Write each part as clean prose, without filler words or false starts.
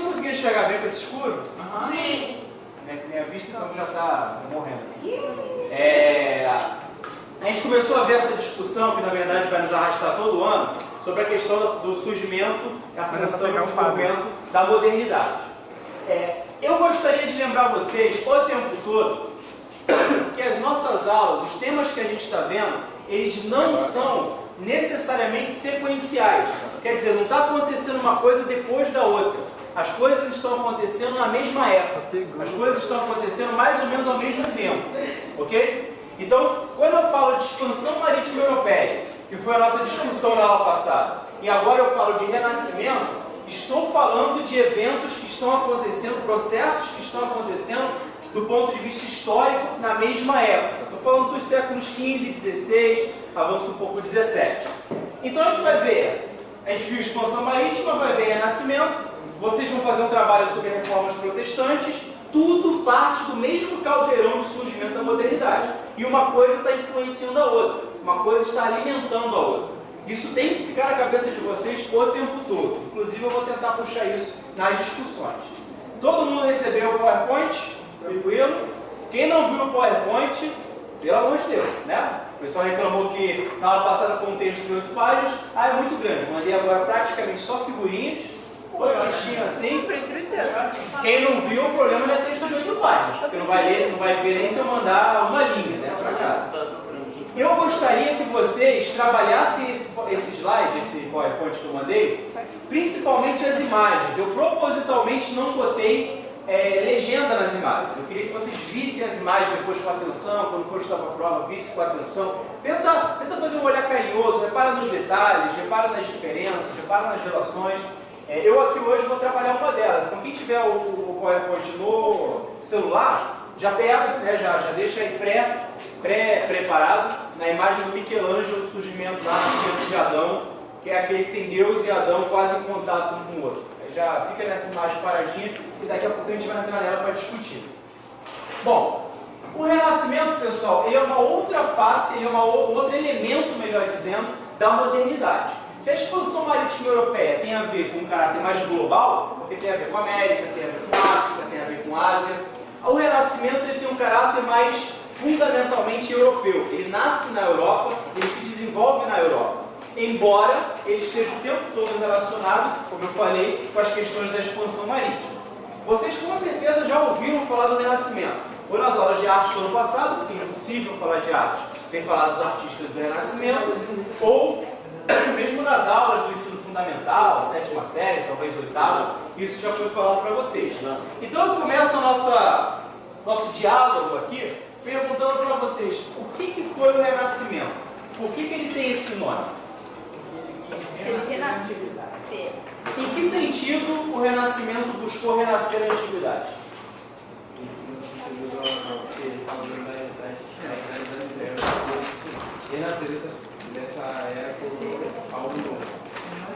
estão conseguindo enxergar bem com esse escuro? Sim. Minha vista então já está morrendo. A gente começou a ver essa discussão, que na verdade vai nos arrastar todo ano, sobre a questão do surgimento, ascensão e desenvolvimento da modernidade. Eu gostaria de lembrar vocês o tempo todo que as nossas aulas, os temas que a gente está vendo, eles não são necessariamente sequenciais. Quer dizer, não está acontecendo uma coisa depois da outra. As coisas estão acontecendo na mesma época. As coisas estão acontecendo mais ou menos ao mesmo tempo. Ok? Então, quando eu falo de expansão marítima europeia, que foi a nossa discussão na aula passada, e agora eu falo de renascimento, estou falando de eventos que estão acontecendo, processos que estão acontecendo do ponto de vista histórico na mesma época. Estou falando dos séculos XV, XVI, avanço um pouco 17. Então a gente vai ver, a gente viu expansão marítima, vai ver renascimento, vocês vão fazer um trabalho sobre reformas protestantes, tudo parte do mesmo caldeirão de surgimento da modernidade. E uma coisa está influenciando a outra, uma coisa está alimentando a outra. Isso tem que ficar na cabeça de vocês o tempo todo. Inclusive eu vou tentar puxar isso nas discussões. Todo mundo recebeu o PowerPoint? Tranquilo? Quem não viu o PowerPoint, pelo amor de Deus, né? O pessoal reclamou que na aula passada foi um texto de 8 páginas. É muito grande. Mandei agora praticamente só figurinhas. Textinho assim. Quem não viu, o problema é texto de 8 páginas. Porque não vai ler, não vai ver nem se eu mandar uma linha, né? Pra casa. Eu gostaria que vocês trabalhassem esse slide, esse PowerPoint que eu mandei, principalmente as imagens. Eu propositalmente não botei legenda nas imagens. Eu queria que vocês vissem as imagens depois com atenção, quando for estudar para a prova, vissem com atenção. Tenta fazer um olhar carinhoso, repara nos detalhes, repara nas diferenças, repara nas relações. Eu aqui hoje vou trabalhar uma delas. Então quem tiver o PowerPoint no celular, já pega, né, já deixa aí pré-preparado na imagem do Michelangelo, o surgimento lá, nascimento de Adão, que é aquele que tem Deus e Adão quase em contato um com o outro. Já fica nessa imagem paradinha e daqui a pouco a gente vai entrar nela para discutir. Bom, o Renascimento, pessoal, ele é uma outra face, ele é um outro elemento, melhor dizendo, da modernidade. Se a expansão marítima europeia tem a ver com um caráter mais global, porque tem a ver com a América, tem a ver com a África, tem a ver com a Ásia, o Renascimento ele tem um caráter mais fundamentalmente europeu. Ele nasce na Europa, ele se desenvolve na Europa. Embora ele esteja o tempo todo relacionado, como eu falei, com as questões da expansão marítima. Vocês com certeza já ouviram falar do Renascimento. Ou nas aulas de arte do ano passado, porque é impossível falar de arte sem falar dos artistas do Renascimento, ou mesmo nas aulas do ensino fundamental, 7ª série, talvez 8ª, isso já foi falado para vocês. Então eu começo nosso diálogo aqui perguntando para vocês o que foi o Renascimento? Por que ele tem esse nome? Ele renasceu. Em que sentido o Renascimento buscou renascer na Antiguidade? Renascer dessa era por algo novo.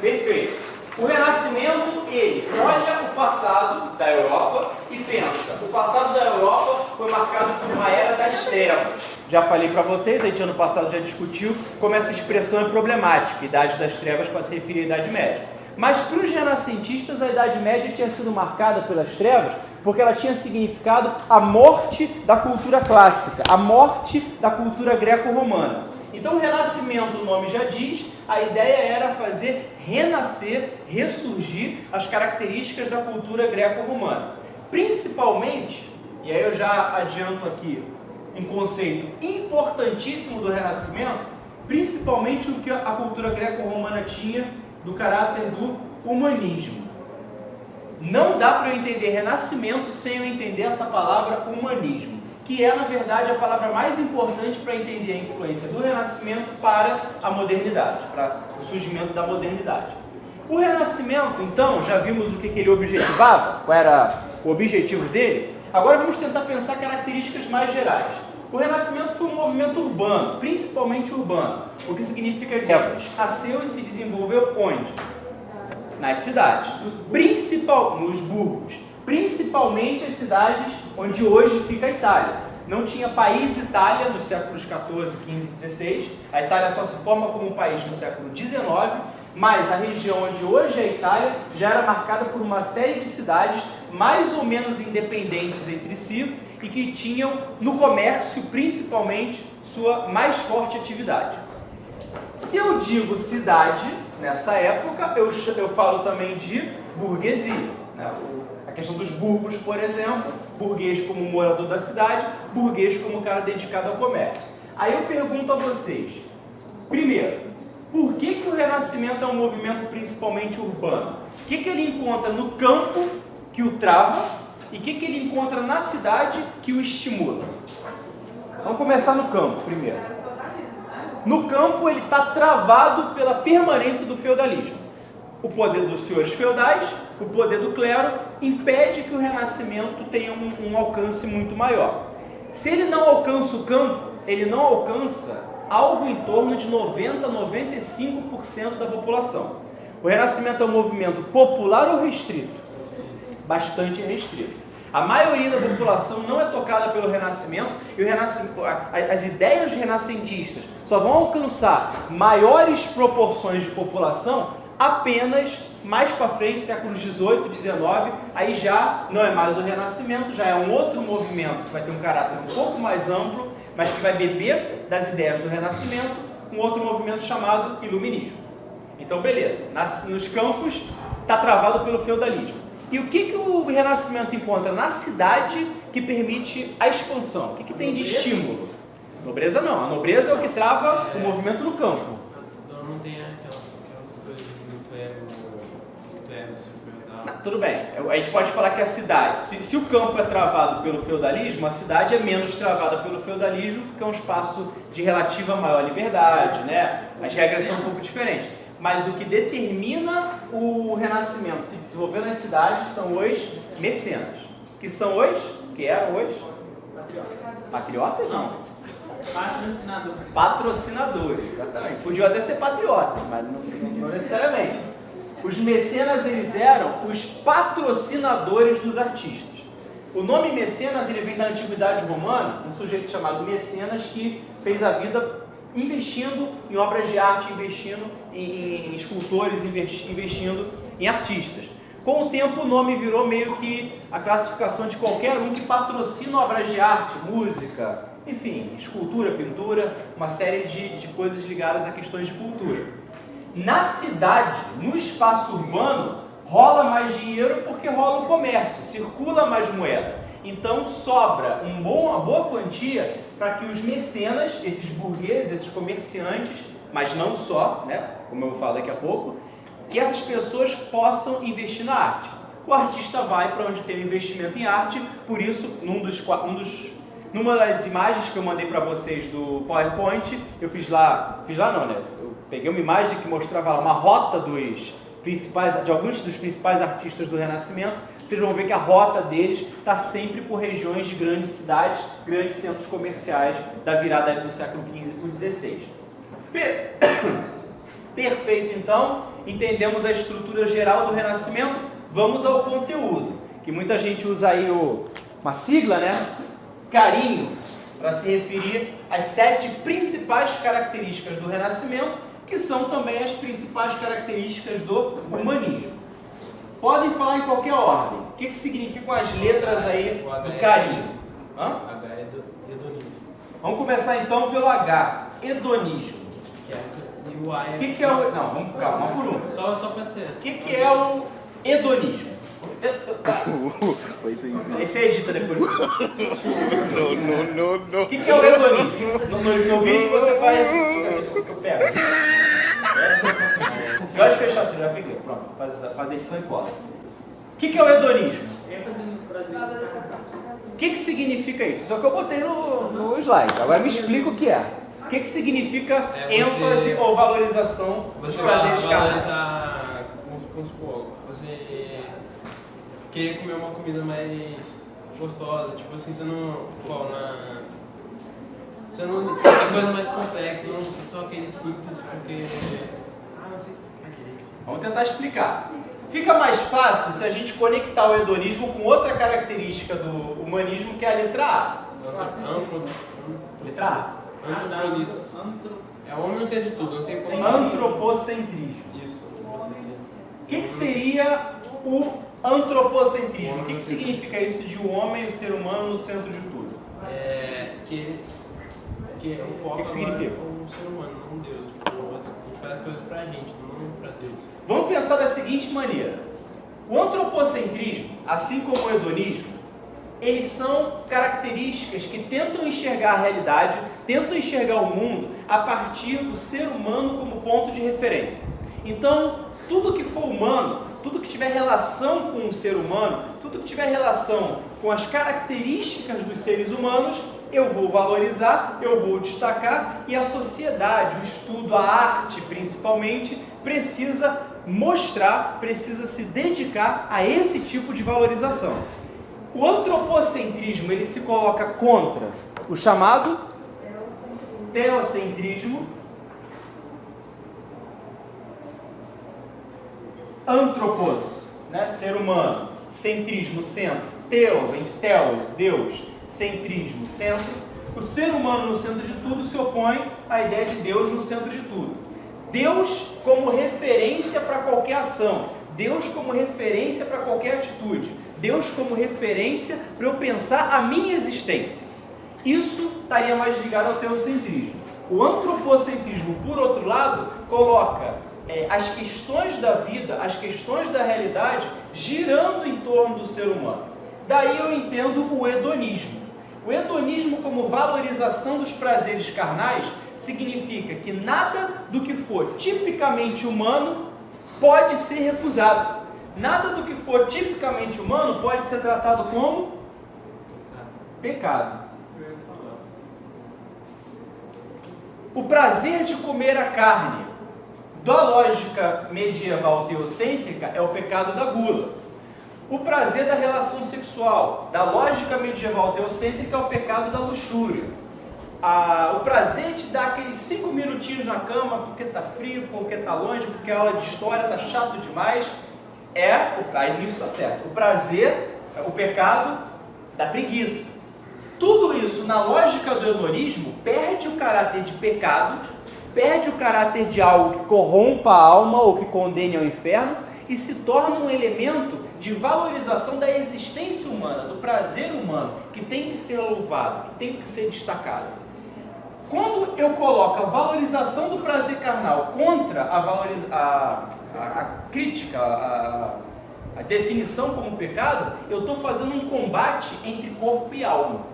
Perfeito. O Renascimento, ele olha o passado da Europa e pensa, o passado da Europa foi marcado por uma era das trevas. Já falei para vocês, a gente ano passado já discutiu como essa expressão é problemática, Idade das Trevas para se referir à Idade Média. Mas para os renascentistas a Idade Média tinha sido marcada pelas trevas porque ela tinha significado a morte da cultura clássica, a morte da cultura greco-romana. Então o Renascimento, o nome já diz, a ideia era fazer renascer, ressurgir as características da cultura greco-romana. Principalmente, e aí eu já adianto aqui um conceito importantíssimo do Renascimento, principalmente o que a cultura greco-romana tinha do caráter do humanismo. Não dá para eu entender Renascimento sem eu entender essa palavra humanismo, que é, na verdade, a palavra mais importante para entender a influência do Renascimento para a modernidade, para o surgimento da modernidade. O Renascimento, então, já vimos o que ele objetivava, qual era o objetivo dele. Agora vamos tentar pensar características mais gerais. O Renascimento foi um movimento urbano, principalmente urbano, o que significa que nasceu e se desenvolveu onde? Nas cidades, nos burgos, principalmente as cidades onde hoje fica a Itália. Não tinha país Itália nos séculos XIV, XV, XVI, a Itália só se forma como um país no século XIX, Mas a região onde hoje é a Itália já era marcada por uma série de cidades mais ou menos independentes entre si e que tinham no comércio principalmente sua mais forte atividade. Se eu digo cidade, nessa época, eu falo também de burguesia, né? A questão dos burgos, por exemplo, burguês como morador da cidade, burguês como cara dedicado ao comércio. Aí eu pergunto a vocês, primeiro, por que o Renascimento é um movimento principalmente urbano? O que ele encontra no campo que o trava e o que ele encontra na cidade que o estimula? Vamos começar no campo primeiro. No campo ele está travado pela permanência do feudalismo. O poder dos senhores feudais, o poder do clero, impede que o Renascimento tenha um alcance muito maior. Se ele não alcança o campo, ele não alcança algo em torno de 90% a 95% da população. O Renascimento é um movimento popular ou restrito? Bastante restrito. A maioria da população não é tocada pelo Renascimento e as ideias renascentistas só vão alcançar maiores proporções de população apenas mais para frente, séculos 18, 19, aí já não é mais o Renascimento, já é um outro movimento que vai ter um caráter um pouco mais amplo, mas que vai beber das ideias do Renascimento, um outro movimento chamado Iluminismo. Então, beleza, nos campos está travado pelo feudalismo. E o que o Renascimento encontra na cidade que permite a expansão? O que tem de estímulo? Nobreza não, a nobreza é o que trava o movimento no campo. Não tem aquelas coisas do clero, Tudo bem, a gente pode falar que a cidade, se o campo é travado pelo feudalismo, a cidade é menos travada pelo feudalismo, porque é um espaço de relativa maior liberdade, né? As regras são um pouco diferentes. Mas o que determina o Renascimento se desenvolver nas cidades são os mecenas. Que são os? Que eram os? Patriotas. Patriotas não. Patrocinadores. Patrocinadores, exatamente. Podiam até ser patriotas, mas não necessariamente. Os mecenas, eles eram os patrocinadores dos artistas. O nome mecenas, ele vem da antiguidade romana, um sujeito chamado Mecenas que fez a vida investindo em obras de arte, investindo em escultores, investindo em artistas. Com o tempo o nome virou meio que a classificação de qualquer um que patrocina obras de arte, música, enfim, escultura, pintura, uma série de coisas ligadas a questões de cultura. Na cidade, no espaço urbano, rola mais dinheiro porque rola o comércio, circula mais moeda. Então sobra uma boa quantia para que os mecenas, esses burgueses, esses comerciantes, mas não só, né, como eu vou falar daqui a pouco, que essas pessoas possam investir na arte. O artista vai para onde tem investimento em arte, por isso, numa das imagens que eu mandei para vocês do PowerPoint, eu fiz lá não, né? Eu peguei uma imagem que mostrava lá uma rota de alguns dos principais artistas do Renascimento. Vocês vão ver que a rota deles está sempre por regiões de grandes cidades, grandes centros comerciais da virada do século XV para o XVI. Perfeito, então, entendemos a estrutura geral do Renascimento. Vamos ao conteúdo, que muita gente usa aí uma sigla, né? Carinho, para se referir às 7 principais características do Renascimento, que são também as principais características do humanismo. Podem falar em qualquer ordem. O que significam as letras aí do carinho? H é do hedonismo. Vamos começar então pelo H, hedonismo. E o A é... O que é o... Não, vamos calma, por um. Só para ser. O que é o hedonismo? Esse aí edita depois. No. O que é o hedonismo? No vídeo você faz... Eu pego. Pode fechar, você já peguei. Pronto, você faz a edição e cola. O que é o hedonismo? O que significa isso? Só que eu botei no slide. Agora me explica o que é. O que significa ênfase ou valorização dos prazeres carnais? Vamos supor, você querer comer uma comida mais gostosa, tipo assim, você não tem coisa mais complexa, não só aquele simples, porque... não sei. Vamos tentar explicar. Fica mais fácil se a gente conectar o hedonismo com outra característica do humanismo, que é a letra A. Letra A. É o homem não sei de tudo, não sei como. Antropocentrismo. Isso. O que seria o antropocentrismo? O que significa isso de o homem e o ser humano no centro de tudo? Que o foco que significa? É o ser humano, não Deus. A gente faz coisas pra gente, não pra Deus. Vamos pensar da seguinte maneira. O antropocentrismo, assim como o hedonismo, eles são características que tentam enxergar a realidade, tentam enxergar o mundo a partir do ser humano como ponto de referência. Então, tudo que for humano, tudo que tiver relação com o ser humano, tudo que tiver relação com as características dos seres humanos, eu vou valorizar, eu vou destacar, e a sociedade, o estudo, a arte principalmente, precisa mostrar, precisa se dedicar a esse tipo de valorização. O antropocentrismo, ele se coloca contra o chamado teocentrismo. Antropos, né? Ser humano, centrismo, centro, teos, Deus, centrismo, centro. O ser humano no centro de tudo se opõe à ideia de Deus no centro de tudo. Deus como referência para qualquer ação, Deus como referência para qualquer atitude, Deus como referência para eu pensar a minha existência. Isso estaria mais ligado ao teocentrismo. O antropocentrismo, por outro lado, coloca as questões da vida, as questões da realidade, girando em torno do ser humano. Daí eu entendo o hedonismo. O hedonismo, como valorização dos prazeres carnais, significa que nada do que for tipicamente humano pode ser recusado. Nada do que for tipicamente humano pode ser tratado como pecado. O prazer de comer a carne, da lógica medieval teocêntrica, é o pecado da gula. O prazer da relação sexual, da lógica medieval teocêntrica, é o pecado da luxúria. O prazer de dar aqueles 5 minutinhos na cama, porque está frio, porque está longe, porque a aula de história está chato demais, aí isso está certo. O prazer, o pecado da preguiça. Tudo isso, na lógica do hedonismo, perde o caráter de pecado, perde o caráter de algo que corrompa a alma ou que condene ao inferno e se torna um elemento de valorização da existência humana, do prazer humano, que tem que ser louvado, que tem que ser destacado. Quando eu coloco a valorização do prazer carnal contra a crítica, a definição como pecado, eu estou fazendo um combate entre corpo e alma.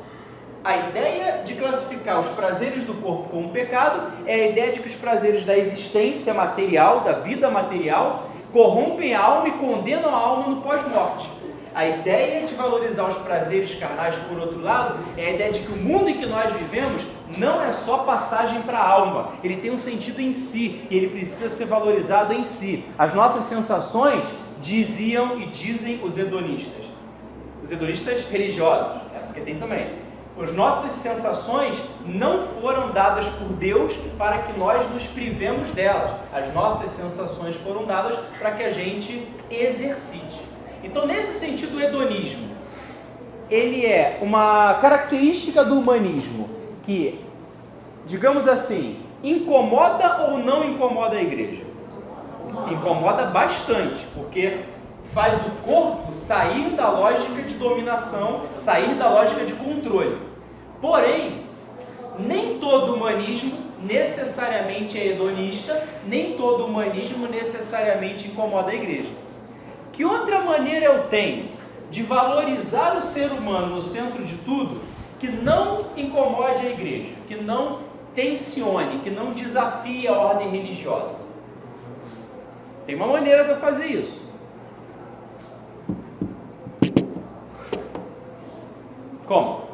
A ideia de classificar os prazeres do corpo como pecado é a ideia de que os prazeres da existência material, da vida material, corrompem a alma e condenam a alma no pós-morte. A ideia de valorizar os prazeres carnais, por outro lado, é a ideia de que o mundo em que nós vivemos não é só passagem para a alma, ele tem um sentido em si, e ele precisa ser valorizado em si. As nossas sensações, diziam e dizem os hedonistas religiosos, porque tem também. As nossas sensações não foram dadas por Deus para que nós nos privemos delas. As nossas sensações foram dadas para que a gente exercite. Então, nesse sentido, o hedonismo, ele é uma característica do humanismo que, digamos assim, incomoda ou não incomoda a igreja? Incomoda bastante, porque faz o corpo sair da lógica de dominação, sair da lógica de controle. Porém, nem todo humanismo necessariamente é hedonista, nem todo humanismo necessariamente incomoda a igreja. Que outra maneira eu tenho de valorizar o ser humano no centro de tudo que não incomode a igreja, que não tensione, que não desafie a ordem religiosa? Tem uma maneira de eu fazer isso. Como?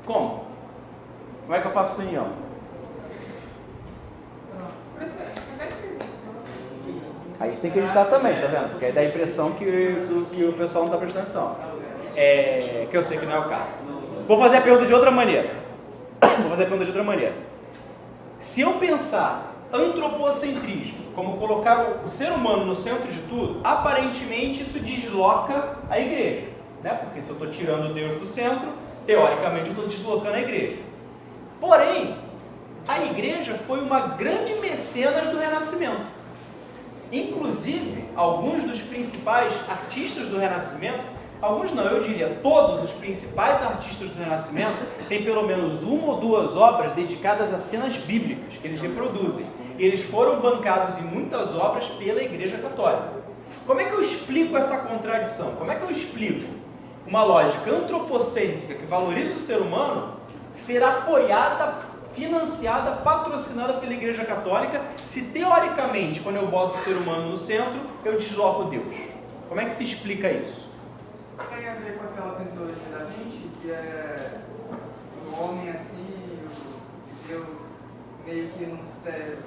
Como? Como é que eu faço isso aí, ó? Aí você tem que editar também, tá vendo? Porque aí dá a impressão que o pessoal não está prestando atenção. Que eu sei que não é o caso. Vou fazer a pergunta de outra maneira. Se eu pensar antropocentrismo, como colocar o ser humano no centro de tudo, aparentemente isso desloca a igreja, né? Porque se eu estou tirando Deus do centro, teoricamente eu estou deslocando a igreja. Porém, a igreja foi uma grande mecenas do Renascimento. Inclusive, alguns dos principais artistas do Renascimento, alguns não, eu diria todos os principais artistas do Renascimento, têm pelo menos uma ou duas obras dedicadas a cenas bíblicas, que eles reproduzem. E eles foram bancados em muitas obras pela Igreja Católica. Como é que eu explico essa contradição? Como é que eu explico uma lógica antropocêntrica que valoriza o ser humano ser apoiada, financiada, patrocinada pela Igreja Católica, se teoricamente, quando eu boto o ser humano no centro, eu desloco Deus? Como é que se explica isso? Tem a ver com aquela teologia da Vinci, que é o homem assim, o Deus meio que no cérebro.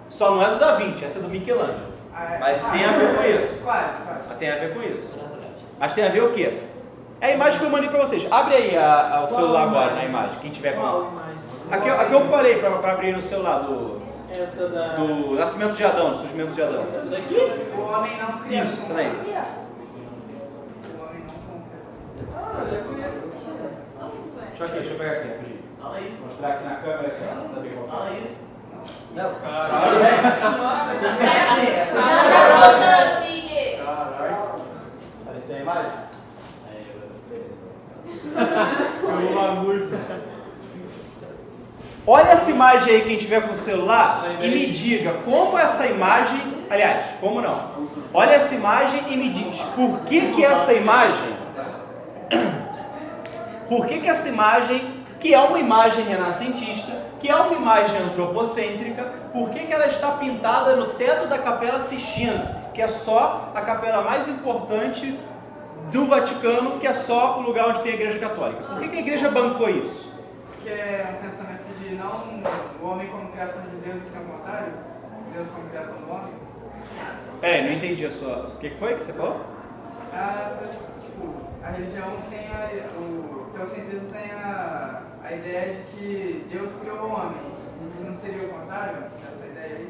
Só não é do Da Vinci, essa é do Michelangelo. Mas tem a ver com isso. Quase. Mas tem a ver com isso. Mas tem a ver o quê? É a imagem que eu mandei pra vocês. Abre aí o celular agora na imagem, quem tiver com. Qual imagem? Aqui eu falei pra abrir no celular do Essa da... nascimento de Adão, do surgimento de Adão. Essa daqui? O homem não cria. Isso, isso daí. O homem não compra. Eu conheço. Deixa eu pegar aqui, rapidinho. Fala isso. Mostrar aqui na câmera aqui, ó, pra saber qual Fala foi. isso. Não, Caralho, Essa tá voltando, Miguel. Apareceu a imagem? eu vou lá muito. Olha essa imagem aí, quem tiver com o celular, e me diga como essa imagem, aliás, como não? Olha essa imagem e me diz por que essa imagem, essa imagem, que é uma imagem renascentista, que é uma imagem antropocêntrica, por que ela está pintada no teto da Capela Sistina, que é só a capela mais importante do Vaticano, que é só o lugar onde tem a Igreja Católica? Por que a Igreja bancou isso? Que é um pensamento de não o homem como criação de Deus e seu contrário, Deus como criação do homem. Peraí, não entendi a sua... O que foi que você falou? Tipo, a religião tem o teocentrismo tem a ideia de que Deus criou o homem. Não seria o contrário, essa ideia aí?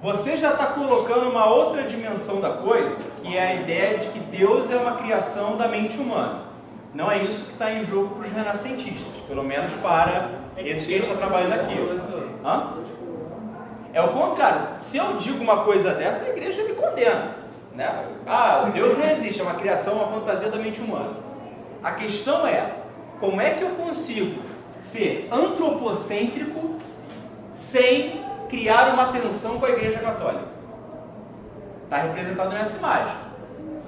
Você já está colocando uma outra dimensão da coisa, que é a ideia de que Deus é uma criação da mente humana. Não é isso que está em jogo para os renascentistas, pelo menos para esse que a gente está trabalhando aqui. Hã? É o contrário. Se eu digo uma coisa dessa, a igreja me condena, né? Ah, Deus não existe, é uma criação, uma fantasia da mente humana. A questão é, como é que eu consigo ser antropocêntrico sem criar uma tensão com a Igreja Católica? Está representado nessa imagem.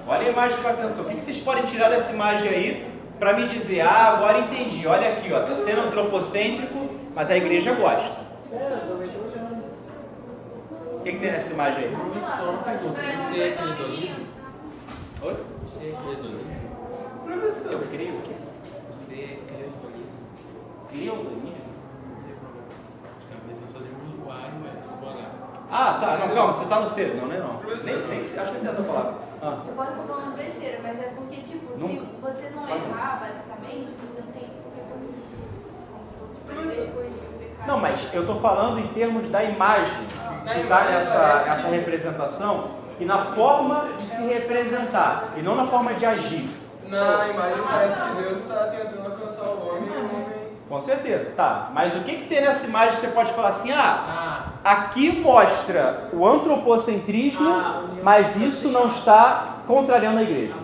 Olha a imagem com atenção. O que vocês podem tirar dessa imagem aí para me dizer, ah, agora entendi, olha aqui, ó, está sendo antropocêntrico, mas a igreja gosta. Eu também tô olhando. O que tem nessa imagem aí? Você é aquele Oi? Você crê no livro? Professor. Eu creio o quê? Você crê no livro? Cleodanismo? Não tem problema. De cabeça eu só lembro do ar e o H. Ah, tá, não, calma, você está no cedo, não, né? Não. Nem, acho que não tem essa palavra. Ah. Eu posso estar falando besteira, mas é porque, tipo, se Nunca. você não errar, basicamente, você não tem por que corrigir. Como se fosse por vez de corrigir o pecado. Não, mas eu estou falando em termos da imagem que está nessa representação e na forma de se representar e não na forma de agir. Na imagem parece que Deus está tentando alcançar o homem e o homem... Com certeza, tá. Mas o que tem nessa imagem que você pode falar assim, aqui mostra o antropocentrismo, mas isso não está contrariando a igreja.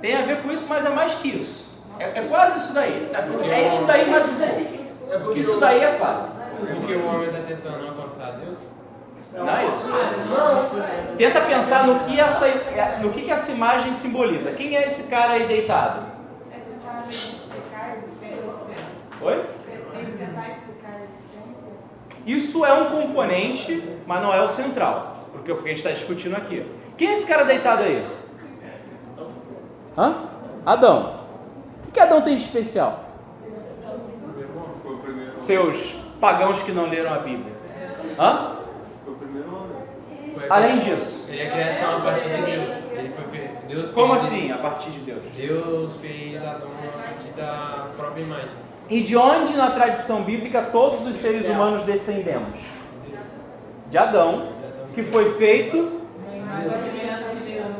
Tem a ver com isso, mas é mais que isso. É quase isso daí. É isso daí, mas um pouco. Isso daí é quase. Porque o homem está tentando alcançar Deus? Não é isso? Tenta pensar no que essa imagem simboliza. Quem é esse cara aí deitado? É tentar explicar a existência de Deus? Oi? É tentar explicar a existência? Isso é um componente, mas não é o central. Porque é o que a gente está discutindo aqui. Quem é esse cara deitado aí? Hã? Adão. O que Adão tem de especial? Foi o primeiro homem. Seus pagãos que não leram a Bíblia. Hã? Foi o primeiro homem. Além disso. Ele é criação a partir de Deus. Ele foi Deus Como fez- assim, a partir de Deus? Deus fez Adão a partir da própria imagem. E de onde na tradição bíblica todos os seres humanos descendemos? De Adão, que foi feito.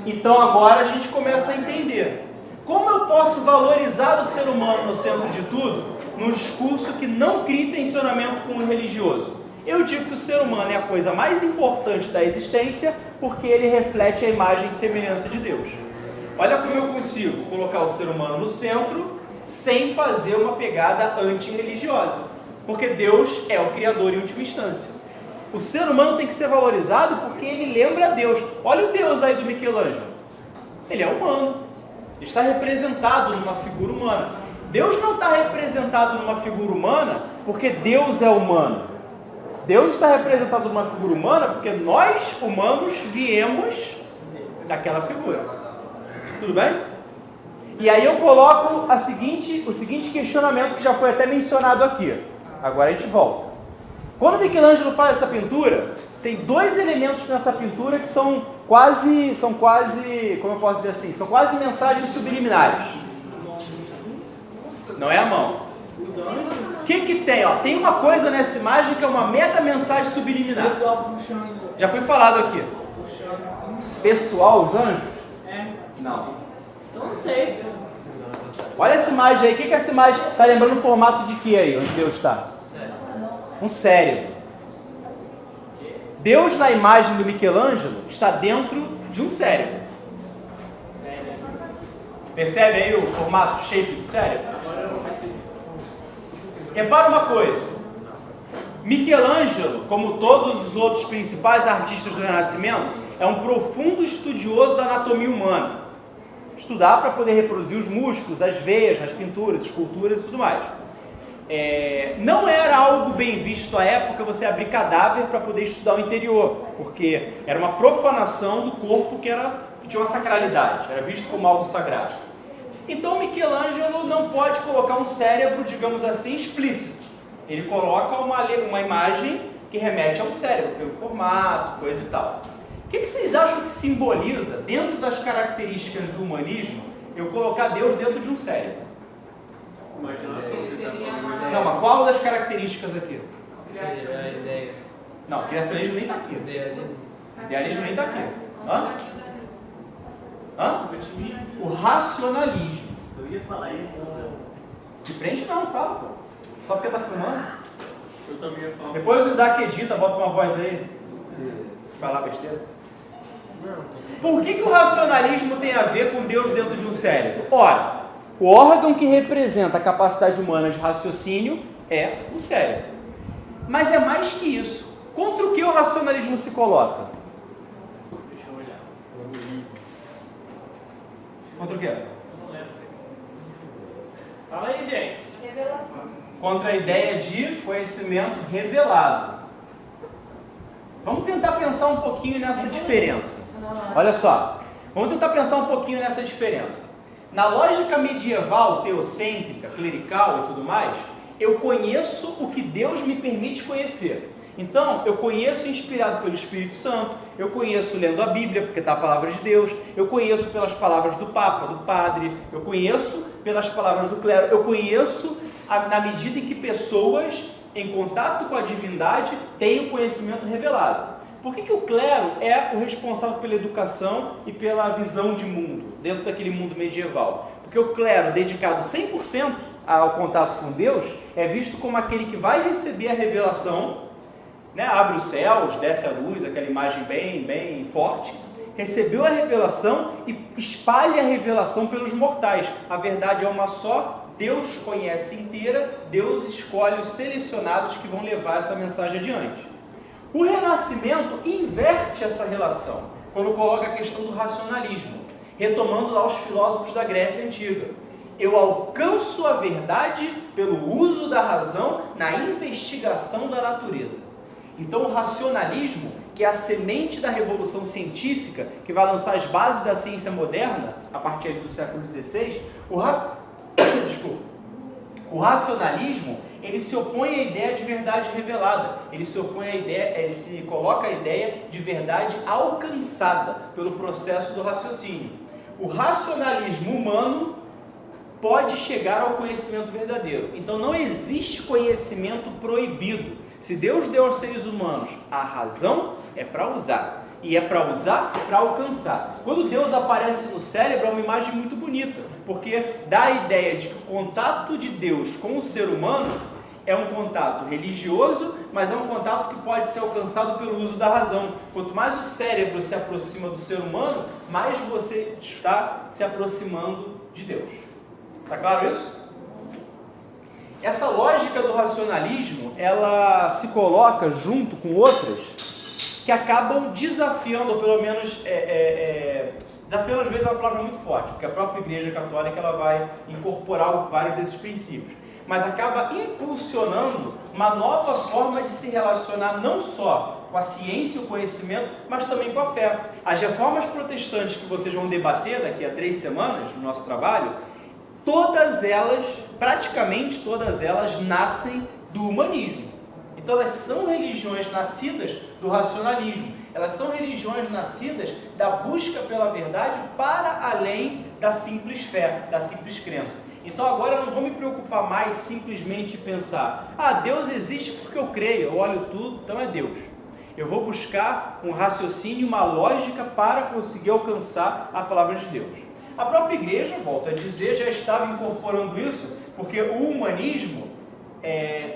Então agora a gente começa a entender. Como eu posso valorizar o ser humano no centro de tudo, num discurso que não cria tensionamento com o religioso? Eu digo que o ser humano é a coisa mais importante da existência porque ele reflete a imagem e semelhança de Deus. Olha como eu consigo colocar o ser humano no centro sem fazer uma pegada antirreligiosa, porque Deus é o Criador em última instância. O ser humano tem que ser valorizado porque ele lembra a Deus. Olha o Deus aí do Michelangelo. Ele é humano. Ele está representado numa figura humana. Deus não está representado numa figura humana porque Deus é humano. Deus está representado numa figura humana porque nós, humanos, viemos daquela figura. Tudo bem? E aí eu coloco o seguinte questionamento que já foi até mencionado aqui. Agora a gente volta. Quando Michelangelo faz essa pintura, tem dois elementos nessa pintura que são quase, como eu posso dizer assim, são quase mensagens subliminares. Não é a mão. O que tem? Ó, tem uma coisa nessa imagem que é uma mega mensagem subliminar. Pessoal puxando. Já foi falado aqui. Puxando assim. Pessoal, os anjos? É. Não. Eu não sei. Olha essa imagem aí. O que essa imagem está lembrando o formato de que aí, onde Deus está? Um cérebro. Deus, na imagem do Michelangelo, está dentro de um cérebro. Percebe aí o formato, o shape do cérebro? Repara uma coisa. Michelangelo, como todos os outros principais artistas do Renascimento, é um profundo estudioso da anatomia humana. Estudar para poder reproduzir os músculos, as veias, as pinturas, esculturas e tudo mais. Não era algo bem visto à época você abrir cadáver para poder estudar o interior, porque era uma profanação do corpo que tinha uma sacralidade, era visto como algo sagrado. Então Michelangelo não pode colocar um cérebro, digamos assim, explícito. Ele coloca uma imagem que remete ao cérebro, pelo formato, coisa e tal. O que vocês acham que simboliza, dentro das características do humanismo, eu colocar Deus dentro de um cérebro? Não, mas qual das características aqui? Não, criacionismo nem está aqui. Idealismo nem está aqui. Hã? O racionalismo. Eu ia falar isso. Se prende não, fala, pô. Só porque tá filmando. Eu também ia falar. Depois o Isaac edita, bota uma voz aí. Se falar besteira. Por que o racionalismo tem a ver com Deus dentro de um cérebro? Ora, o órgão que representa a capacidade humana de raciocínio é o cérebro. Mas é mais que isso. Contra o que o racionalismo se coloca? Deixa eu olhar. Contra o quê? Fala aí, gente. Revelação. Contra a ideia de conhecimento revelado. Vamos tentar pensar um pouquinho nessa diferença. Olha só, vamos tentar pensar um pouquinho nessa diferença. Na lógica medieval, teocêntrica, clerical e tudo mais, eu conheço o que Deus me permite conhecer. Então, eu conheço inspirado pelo Espírito Santo, eu conheço lendo a Bíblia, porque está a palavra de Deus, eu conheço pelas palavras do Papa, do Padre, eu conheço pelas palavras do clero, eu conheço na medida em que pessoas em contato com a divindade têm o conhecimento revelado. Por que o clero é o responsável pela educação e pela visão de mundo, dentro daquele mundo medieval? Porque o clero, dedicado 100% ao contato com Deus, é visto como aquele que vai receber a revelação, né? Abre os céus, desce a luz, aquela imagem bem forte, recebeu a revelação e espalha a revelação pelos mortais. A verdade é uma só, Deus conhece inteira, Deus escolhe os selecionados que vão levar essa mensagem adiante. O Renascimento inverte essa relação, quando coloca a questão do racionalismo, retomando lá os filósofos da Grécia Antiga. Eu alcanço a verdade pelo uso da razão na investigação da natureza. Então o racionalismo, que é a semente da revolução científica, que vai lançar as bases da ciência moderna, a partir do século XVI, o racionalismo, ele se opõe à ideia de verdade revelada, ele se coloca a ideia de verdade alcançada pelo processo do raciocínio. O racionalismo humano pode chegar ao conhecimento verdadeiro. Então não existe conhecimento proibido. Se Deus deu aos seres humanos a razão, é para usar. E é para usar para alcançar. Quando Deus aparece no cérebro, é uma imagem muito bonita, porque dá a ideia de que o contato de Deus com o ser humano é um contato religioso, mas é um contato que pode ser alcançado pelo uso da razão. Quanto mais o cérebro se aproxima do ser humano, mais você está se aproximando de Deus. Está claro isso? Essa lógica do racionalismo, ela se coloca junto com outras que acabam desafiando, ou pelo menos desafiando às vezes é uma palavra muito forte, porque a própria Igreja Católica ela vai incorporar vários desses princípios, mas acaba impulsionando uma nova forma de se relacionar não só com a ciência e o conhecimento, mas também com a fé. As reformas protestantes que vocês vão debater daqui a 3 semanas no nosso trabalho, todas elas, praticamente todas elas, nascem do humanismo. Então elas são religiões nascidas do racionalismo. Elas são religiões nascidas da busca pela verdade para além da simples fé, da simples crença. Então agora eu não vou me preocupar mais simplesmente pensar, Deus existe porque eu creio, eu olho tudo, então é Deus. Eu vou buscar um raciocínio, uma lógica para conseguir alcançar a palavra de Deus. A própria igreja, volto a dizer, já estava incorporando isso, porque o humanismo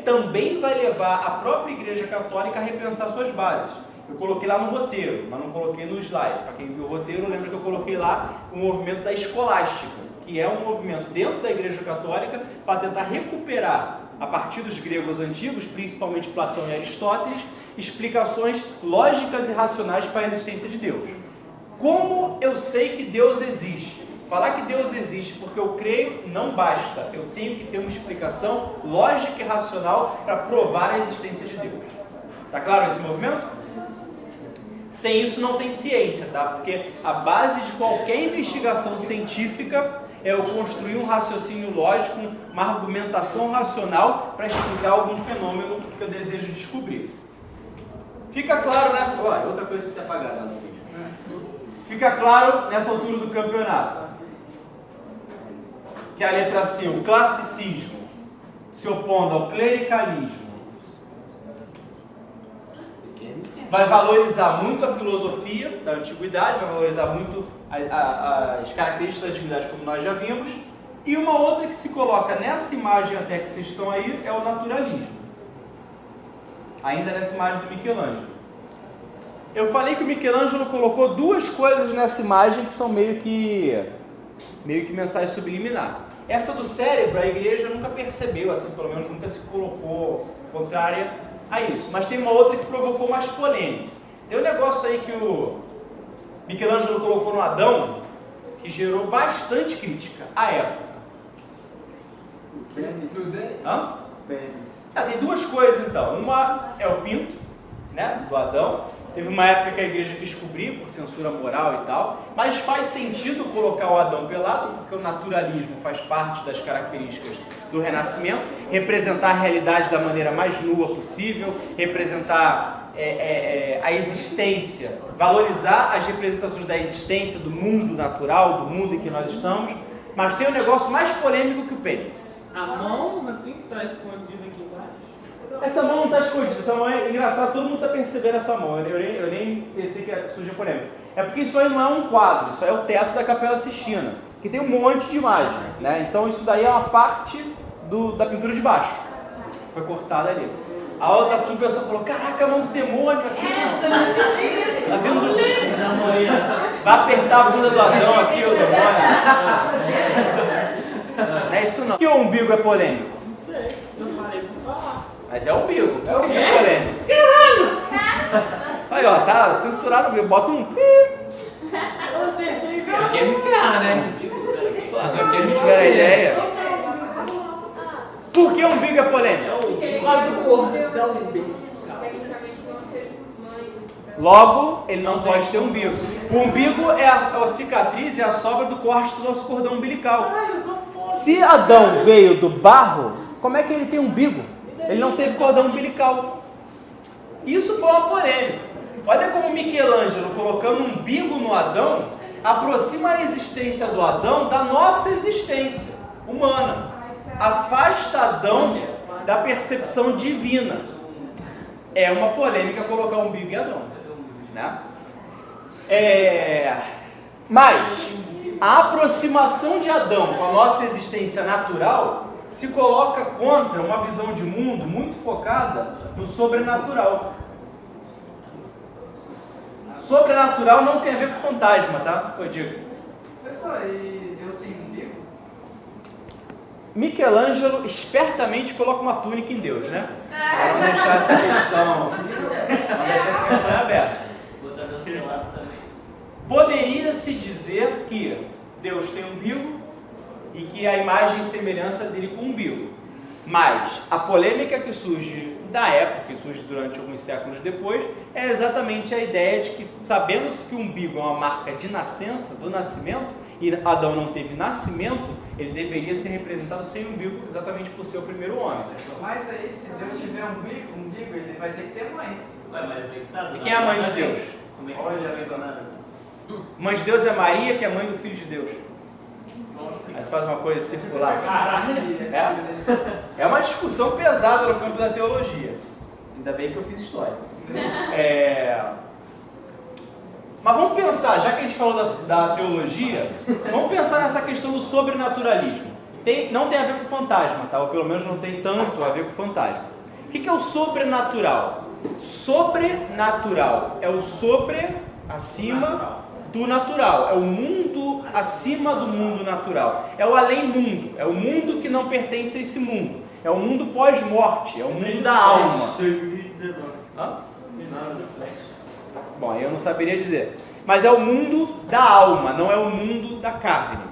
também vai levar a própria igreja católica a repensar suas bases. Eu coloquei lá no roteiro, mas não coloquei no slide. Para quem viu o roteiro, lembra que eu coloquei lá o movimento da escolástica, que é um movimento dentro da igreja católica para tentar recuperar, a partir dos gregos antigos, principalmente Platão e Aristóteles, explicações lógicas e racionais para a existência de Deus. Como eu sei que Deus existe? Falar que Deus existe porque eu creio não basta. Eu tenho que ter uma explicação lógica e racional para provar a existência de Deus. Tá claro esse movimento? Sem isso não tem ciência, tá? Porque a base de qualquer investigação científica é eu construir um raciocínio lógico, uma argumentação racional para explicar algum fenômeno que eu desejo descobrir. Fica claro nessa... Olha, outra coisa que precisa apagar lá no vídeo. Fica claro nessa altura do campeonato que a letra C, o classicismo, se opondo ao clericalismo, vai valorizar muito a filosofia da antiguidade, vai valorizar muito as características da antiguidade, como nós já vimos. E uma outra que se coloca nessa imagem até que vocês estão aí é o naturalismo. Ainda nessa imagem do Michelangelo. Eu falei que o Michelangelo colocou duas coisas nessa imagem que são meio que mensagem subliminar. Essa do cérebro, a igreja nunca percebeu, assim, pelo menos nunca se colocou contrária a isso. Mas tem uma outra que provocou mais polêmica. Tem um negócio aí que o Michelangelo colocou no Adão, que gerou bastante crítica à época. Hã? Tem duas coisas então. Uma é o pinto, né, do Adão. Teve uma época que a igreja quis cobrir por censura moral e tal, mas faz sentido colocar o Adão pelado, porque o naturalismo faz parte das características do Renascimento, representar a realidade da maneira mais nua possível, representar a existência, valorizar as representações da existência do mundo natural, do mundo em que nós estamos. Mas tem um negócio mais polêmico que o pênis. A mão, assim, que está escondida aqui embaixo. Essa mão não está escondida, essa mão é engraçado, todo mundo está percebendo essa mão, eu nem pensei que surgiu polêmica. É porque isso aí não é um quadro, isso aí é o teto da Capela Sistina, que tem um monte de imagem, né? Então isso daí é uma parte da pintura de baixo, foi cortada ali. A outra turma, o pessoal falou, caraca, a mão do demônio aqui, tá vendo? Vai apertar a bunda do Adão aqui, o demônio. Não é isso não. Por que o umbigo é polêmico? Não sei, eu falei pra falar. Mas é o umbigo. É o umbigo polêmico. Caralho! Aí, ó, tá censurado o umbigo. Bota um pi. Eu acertei, cara. Quer me ferrar, né? Se vocês não tiverem a ideia. Por que o umbigo é polêmico? Quase do corpo. É o umbigo. Logo, ele não pode ter umbigo. O umbigo é a cicatriz, é a sobra do corte do nosso cordão umbilical. Ai, eu sou foda. Se Adão veio do barro, como é que ele tem umbigo? Ele não teve cordão umbilical. Isso foi uma polêmica. Olha como Michelangelo, colocando um umbigo no Adão, aproxima a existência do Adão da nossa existência humana. Afasta Adão da percepção divina. É uma polêmica colocar umbigo em Adão, né? Mas a aproximação de Adão com a nossa existência natural se coloca contra uma visão de mundo muito focada no sobrenatural. Sobrenatural não tem a ver com fantasma, tá? Eu digo. Pessoal, e Deus tem um umbigo? Michelangelo espertamente coloca uma túnica em Deus, né? Para não deixar essa questão, aberta. Botar Deus pelado também. Poderia-se dizer que Deus tem um umbigo e que a imagem e semelhança dele com o umbigo. Mas a polêmica que surge da época, que surge durante alguns séculos depois, é exatamente a ideia de que, sabendo-se que o umbigo é uma marca de nascença, do nascimento, e Adão não teve nascimento, ele deveria ser representado sem umbigo, exatamente por ser o primeiro homem. Mas aí, se Deus tiver um umbigo, ele vai ter que ter mãe. Ué, mas aí que tá. E quem é a mãe de Deus? Como é que vai funcionar? Mãe de Deus é Maria, que é mãe do Filho de Deus. Aí faz uma coisa circular. É uma discussão pesada no campo da teologia. Ainda bem que eu fiz história. Mas vamos pensar, já que a gente falou da teologia, vamos pensar nessa questão do sobrenaturalismo. Não tem a ver com fantasma, tá? Ou pelo menos não tem tanto a ver com fantasma. O que é o sobrenatural? Sobrenatural é o sobre, acima do natural. É o mundo acima do mundo natural. É o além-mundo. É o mundo que não pertence a esse mundo. É o mundo pós-morte. É o mundo da alma. 2019. Hã? Nada do Flash. Bom, eu não saberia dizer. Mas é o mundo da alma, não é o mundo da carne.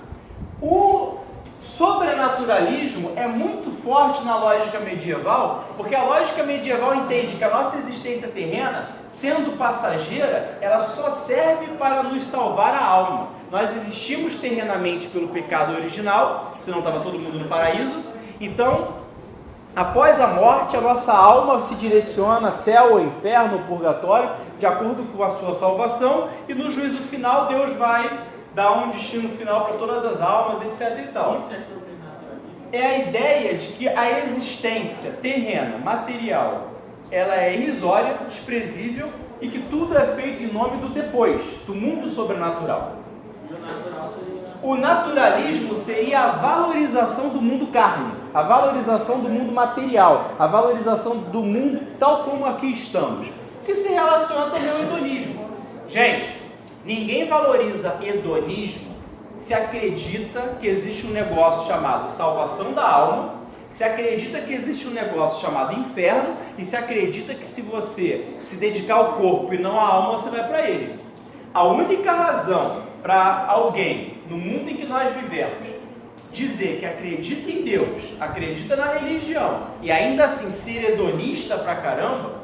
O sobrenaturalismo é muito forte na lógica medieval, porque a lógica medieval entende que a nossa existência terrena, sendo passageira, ela só serve para nos salvar a alma. Nós existimos terrenamente pelo pecado original, senão estava todo mundo no paraíso. Então, após a morte, a nossa alma se direciona céu ou inferno, ou purgatório, de acordo com a sua salvação, e no juízo final Deus vai dar um destino final para todas as almas, etc. e tal. Isso é sobrenatural. É a ideia de que a existência terrena, material, ela é irrisória, desprezível, e que tudo é feito em nome do depois, do mundo sobrenatural. E o natural seria. O naturalismo seria a valorização do mundo carne, a valorização do mundo material, a valorização do mundo tal como aqui estamos, que se relaciona também ao hedonismo. Gente, ninguém valoriza hedonismo se acredita que existe um negócio chamado salvação da alma, se acredita que existe um negócio chamado inferno e se acredita que se você se dedicar ao corpo e não à alma, você vai para ele. A única razão para alguém, no mundo em que nós vivemos, dizer que acredita em Deus, acredita na religião e ainda assim ser hedonista pra caramba,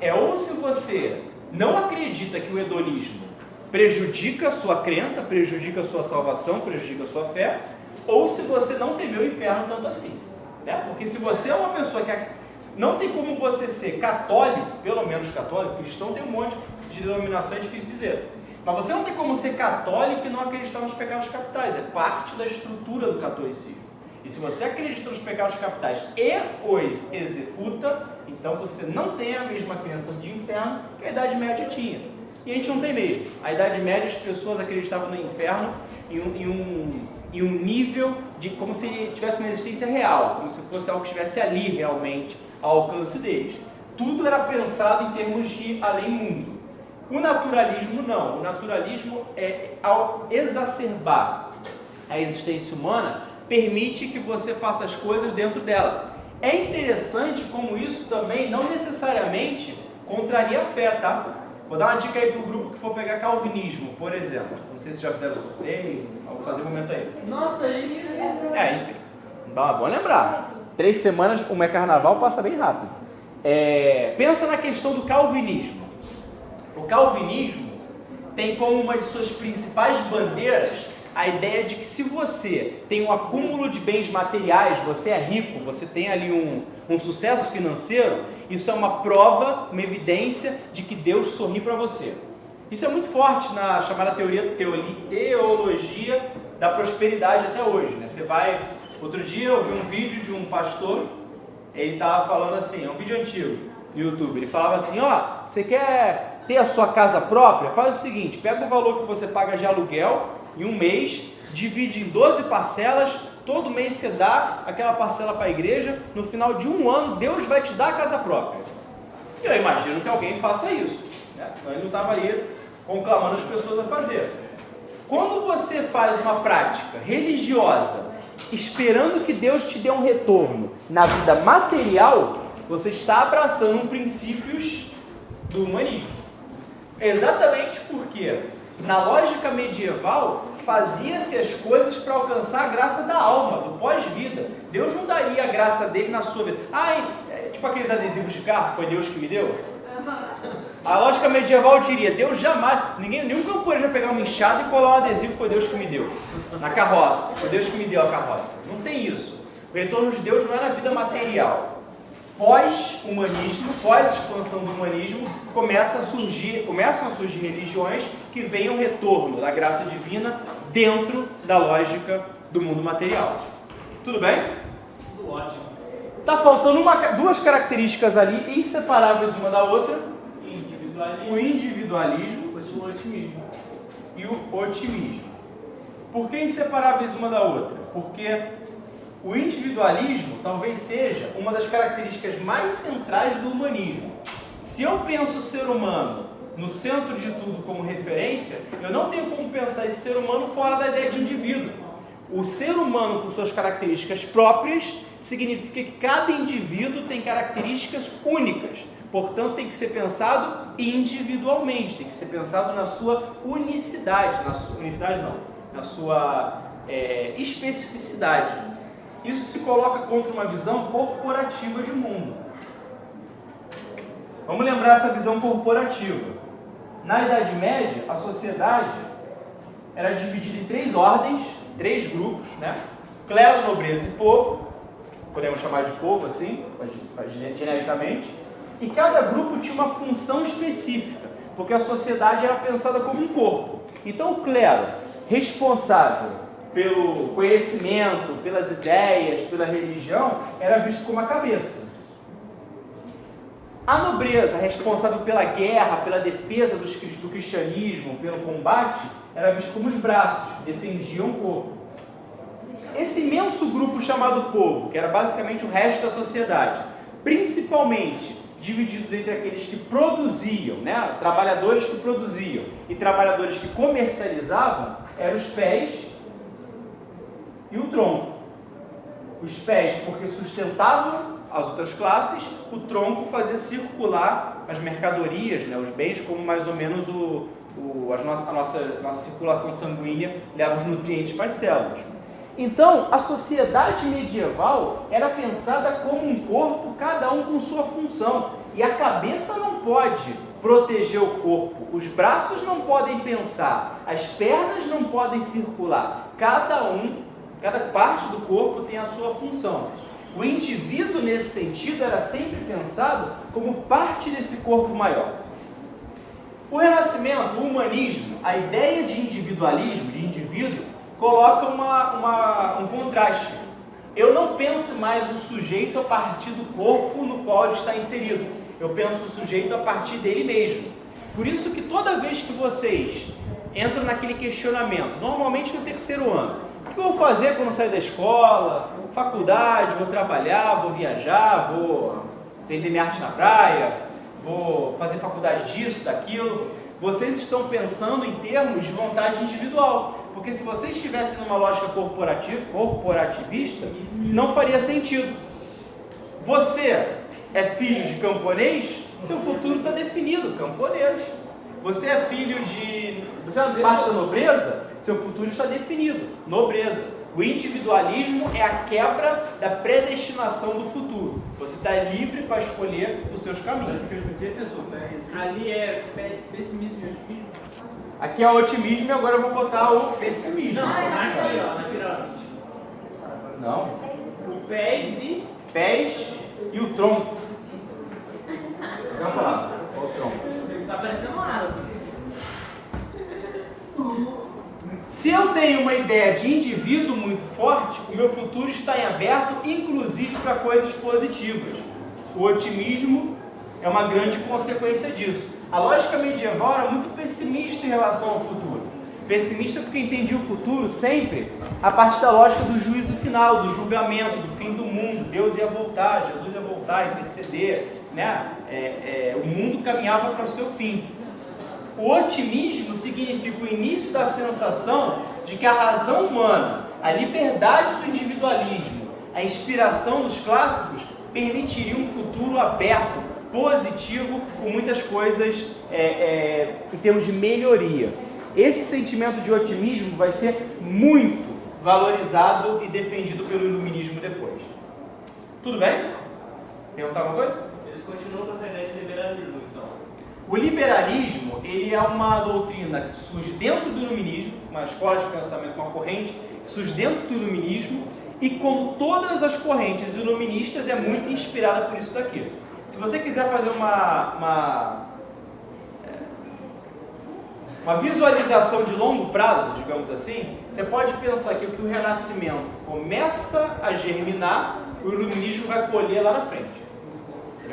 é ou se você não acredita que o hedonismo prejudica a sua crença, prejudica a sua salvação, prejudica a sua fé, ou se você não teme o inferno tanto assim. Né? Porque se você é uma pessoa que não tem como você ser católico, pelo menos católico, cristão tem um monte de denominação, é difícil dizer. Mas você não tem como ser católico e não acreditar nos pecados capitais. É parte da estrutura do catolicismo. E se você acredita nos pecados capitais e os executa, então você não tem a mesma crença de inferno que a Idade Média tinha. E a gente não tem mesmo. A Idade Média as pessoas acreditavam no inferno em um nível de como se tivesse uma existência real, como se fosse algo que estivesse ali realmente ao alcance deles. Tudo era pensado em termos de além-mundo. O naturalismo não. O naturalismo, ao exacerbar a existência humana, permite que você faça as coisas dentro dela. É interessante como isso também não necessariamente contraria a fé, tá? Vou dar uma dica aí para o grupo que for pegar calvinismo, por exemplo. Não sei se já fizeram sorteio, vou fazer um momento aí. Nossa, a gente Enfim, bom lembrar. 3 semanas, como é carnaval, passa bem rápido. Pensa na questão do calvinismo. O calvinismo tem como uma de suas principais bandeiras a ideia de que se você tem um acúmulo de bens materiais, você é rico, você tem ali um sucesso financeiro, isso é uma prova, uma evidência de que Deus sorri para você. Isso é muito forte na chamada teologia da prosperidade até hoje. Né? Outro dia eu vi um vídeo de um pastor, ele estava falando assim, é um vídeo antigo no YouTube, ele falava assim, você quer ter a sua casa própria? Faz o seguinte, pega o valor que você paga de aluguel em um mês, divide em 12 parcelas, todo mês você dá aquela parcela para a igreja, no final de um ano Deus vai te dar a casa própria. Eu imagino que alguém faça isso, né? Senão ele não estava aí conclamando as pessoas a fazer. Quando você faz uma prática religiosa, esperando que Deus te dê um retorno na vida material, você está abraçando princípios do humanismo. Exatamente porque, na lógica medieval, fazia-se as coisas para alcançar a graça da alma, do pós-vida. Deus não daria a graça dele na sua vida. Tipo aqueles adesivos de carro, foi Deus que me deu? A lógica medieval diria, Deus jamais, nenhum camponês vai pegar uma enxada e colar um adesivo, foi Deus que me deu. Na carroça, foi Deus que me deu a carroça. Não tem isso. O retorno de Deus não é na vida material. Pós-humanismo, pós-expansão do humanismo, começam a surgir religiões que veem o retorno da graça divina dentro da lógica do mundo material. Tudo bem? Tudo ótimo. Está faltando duas características ali, inseparáveis uma da outra. Individualismo. O individualismo O otimismo. e o otimismo. Por que inseparáveis uma da outra? Porque o individualismo talvez seja uma das características mais centrais do humanismo. Se eu penso o ser humano no centro de tudo como referência, eu não tenho como pensar esse ser humano fora da ideia de indivíduo. O ser humano com suas características próprias significa que cada indivíduo tem características únicas. Portanto, tem que ser pensado individualmente, tem que ser pensado na sua unicidade, na sua especificidade. Isso se coloca contra uma visão corporativa de mundo. Vamos lembrar essa visão corporativa. Na Idade Média, a sociedade era dividida em 3 ordens, 3 grupos, né? Clero, nobreza e povo, podemos chamar de povo assim, genericamente, e cada grupo tinha uma função específica, porque a sociedade era pensada como um corpo. Então o clero, responsável pelo conhecimento, pelas ideias, pela religião, era visto como a cabeça. A nobreza, responsável pela guerra, pela defesa do cristianismo, pelo combate, era visto como os braços, que defendiam o corpo. Esse imenso grupo chamado povo, que era basicamente o resto da sociedade, principalmente divididos entre aqueles que produziam, né? Trabalhadores que produziam e trabalhadores que comercializavam, eram os pés e o tronco. Os pés porque sustentavam as outras classes, o tronco fazia circular as mercadorias, né? Os bens, como mais ou menos a nossa circulação sanguínea leva os nutrientes para as células. Então, a sociedade medieval era pensada como um corpo, cada um com sua função. E a cabeça não pode proteger o corpo, os braços não podem pensar, as pernas não podem circular. Cada parte do corpo tem a sua função. O indivíduo, nesse sentido, era sempre pensado como parte desse corpo maior. O Renascimento, o humanismo, a ideia de individualismo, de indivíduo, coloca um contraste. Eu não penso mais o sujeito a partir do corpo no qual ele está inserido. Eu penso o sujeito a partir dele mesmo. Por isso que toda vez que vocês entram naquele questionamento, normalmente no 3º ano, o que eu vou fazer quando eu sair da escola, faculdade, vou trabalhar, vou viajar, vou vender minha arte na praia, vou fazer faculdade disso, daquilo, vocês estão pensando em termos de vontade individual. Porque se vocês estivessem numa lógica corporativista, não faria sentido. Você é filho de camponês, seu futuro está definido, camponês. Você é filho de... Você é parte da nobreza, seu futuro está definido, nobreza. O individualismo é a quebra da predestinação do futuro. Você está livre para escolher os seus caminhos. Ali é pessimismo e otimismo. Aqui é o otimismo e agora eu vou botar o pessimismo. Não, aqui ó, na pirâmide. Não. O pés e o tronco. Vamos lá. Olha o tronco. Tá parecendo uma árvore. Se eu tenho uma ideia de indivíduo muito forte, o meu futuro está em aberto, inclusive para coisas positivas. O otimismo é uma grande consequência disso. A lógica medieval era muito pessimista em relação ao futuro. Pessimista porque entendia o futuro sempre a partir da lógica do juízo final, do julgamento, do fim do mundo. Deus ia voltar, Jesus ia voltar, interceder, né? O mundo caminhava para o seu fim. O otimismo significa o início da sensação de que a razão humana, a liberdade do individualismo, a inspiração dos clássicos permitiriam um futuro aberto, positivo, com muitas coisas em termos de melhoria. Esse sentimento de otimismo vai ser muito valorizado e defendido pelo iluminismo depois. Tudo bem? Perguntar alguma coisa? Eles continuam com essa ideia de liberalismo, então. O liberalismo, ele é uma doutrina que surge dentro do iluminismo, uma escola de pensamento, uma corrente que surge dentro do iluminismo, e como todas as correntes iluministas, é muito inspirada por isso daqui. Se você quiser fazer uma visualização de longo prazo, digamos assim, você pode pensar que o Renascimento começa a germinar, o iluminismo vai colher lá na frente.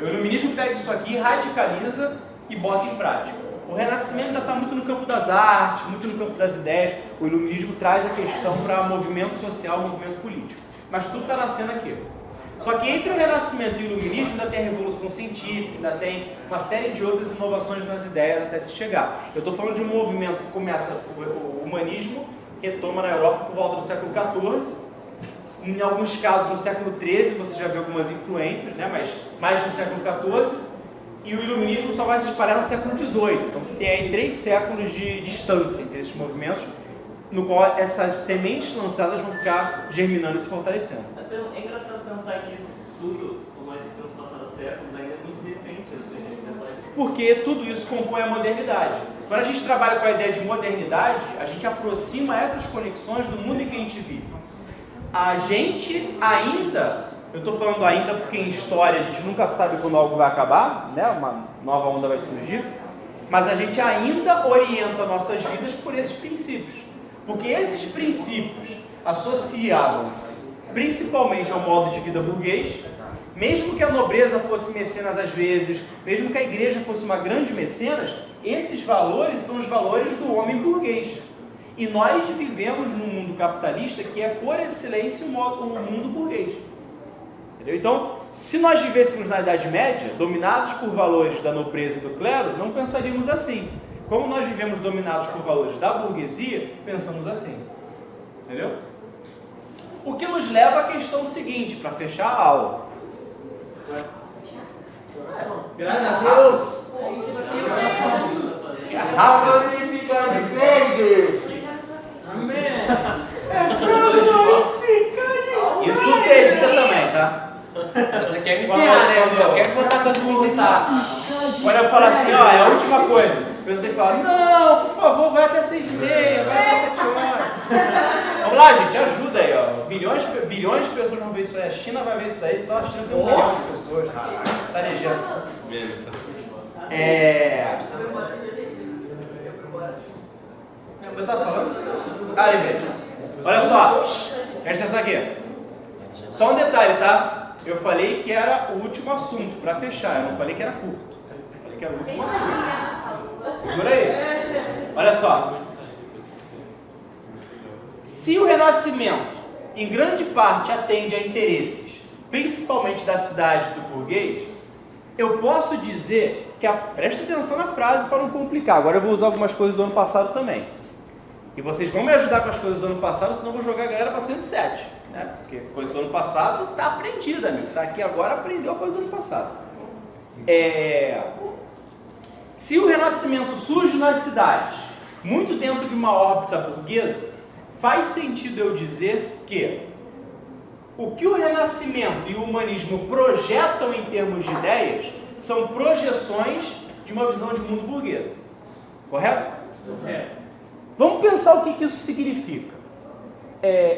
O iluminismo pega isso aqui, radicaliza e bota em prática. O Renascimento ainda está muito no campo das artes, muito no campo das ideias. O iluminismo traz a questão para movimento social, movimento político. Mas tudo está nascendo aqui. Só que entre o Renascimento e o Iluminismo ainda tem a Revolução Científica, ainda tem uma série de outras inovações nas ideias até se chegar. Eu estou falando de um movimento que começa, o humanismo retoma na Europa por volta do século XIV, em alguns casos no século XIII, você já vê algumas influências, né? Mas mais no século XIV, e o Iluminismo só vai se espalhar no século XVIII. Então você tem aí 3 séculos de distância entre esses movimentos, no qual essas sementes lançadas vão ficar germinando e se fortalecendo. É engraçado pensar que isso tudo, por mais que tenham passado séculos, ainda é muito recente. Porque tudo isso compõe a modernidade. Quando a gente trabalha com a ideia de modernidade, a gente aproxima essas conexões do mundo em que a gente vive. A gente ainda, eu estou falando ainda porque em história a gente nunca sabe quando algo vai acabar, né? Uma nova onda vai surgir, mas a gente ainda orienta nossas vidas por esses princípios. Porque esses princípios associavam-se principalmente ao modo de vida burguês, mesmo que a nobreza fosse mecenas às vezes, mesmo que a igreja fosse uma grande mecenas, esses valores são os valores do homem burguês. E nós vivemos num mundo capitalista que é, por excelência, o mundo burguês. Entendeu? Então, se nós vivêssemos na Idade Média, dominados por valores da nobreza e do clero, não pensaríamos assim. Como nós vivemos dominados por valores da burguesia, pensamos assim. Entendeu? O que nos leva à questão seguinte, para fechar a aula. Graças a Deus! Isso tudo você edita também, tá? Você quer me ferrar, né? Eu quero botar coisa pra editar. Quando eu falo assim, ó, é a última coisa. A pessoa tem que falar, não, por favor, vai até 6h30, vai até 7 horas. Vamos lá, gente, ajuda aí, ó. Bilhões de pessoas vão ver isso aí. A China vai ver isso daí, só a China tem 1 bilhão de pessoas. Tá ligado? Eu tava falando? Ah, lembrei. Olha só, presta atenção aqui. Só um detalhe, tá? Eu falei que era o último assunto, pra fechar. Eu não falei que era curto. Eu falei que era o último assunto. Segura aí. Olha só. Se o Renascimento, em grande parte, atende a interesses, principalmente da cidade do burguês, eu posso dizer que... Presta atenção na frase para não complicar. Agora eu vou usar algumas coisas do ano passado também. E vocês vão me ajudar com as coisas do ano passado, senão eu vou jogar a galera para 107. Né? Porque coisa do ano passado está aprendida, amigo. Está aqui agora, aprendeu a coisa do ano passado. Se o Renascimento surge nas cidades, muito dentro de uma órbita burguesa, faz sentido eu dizer que o que o Renascimento e o humanismo projetam em termos de ideias são projeções de uma visão de mundo burguesa. Correto? Vamos pensar o que isso significa.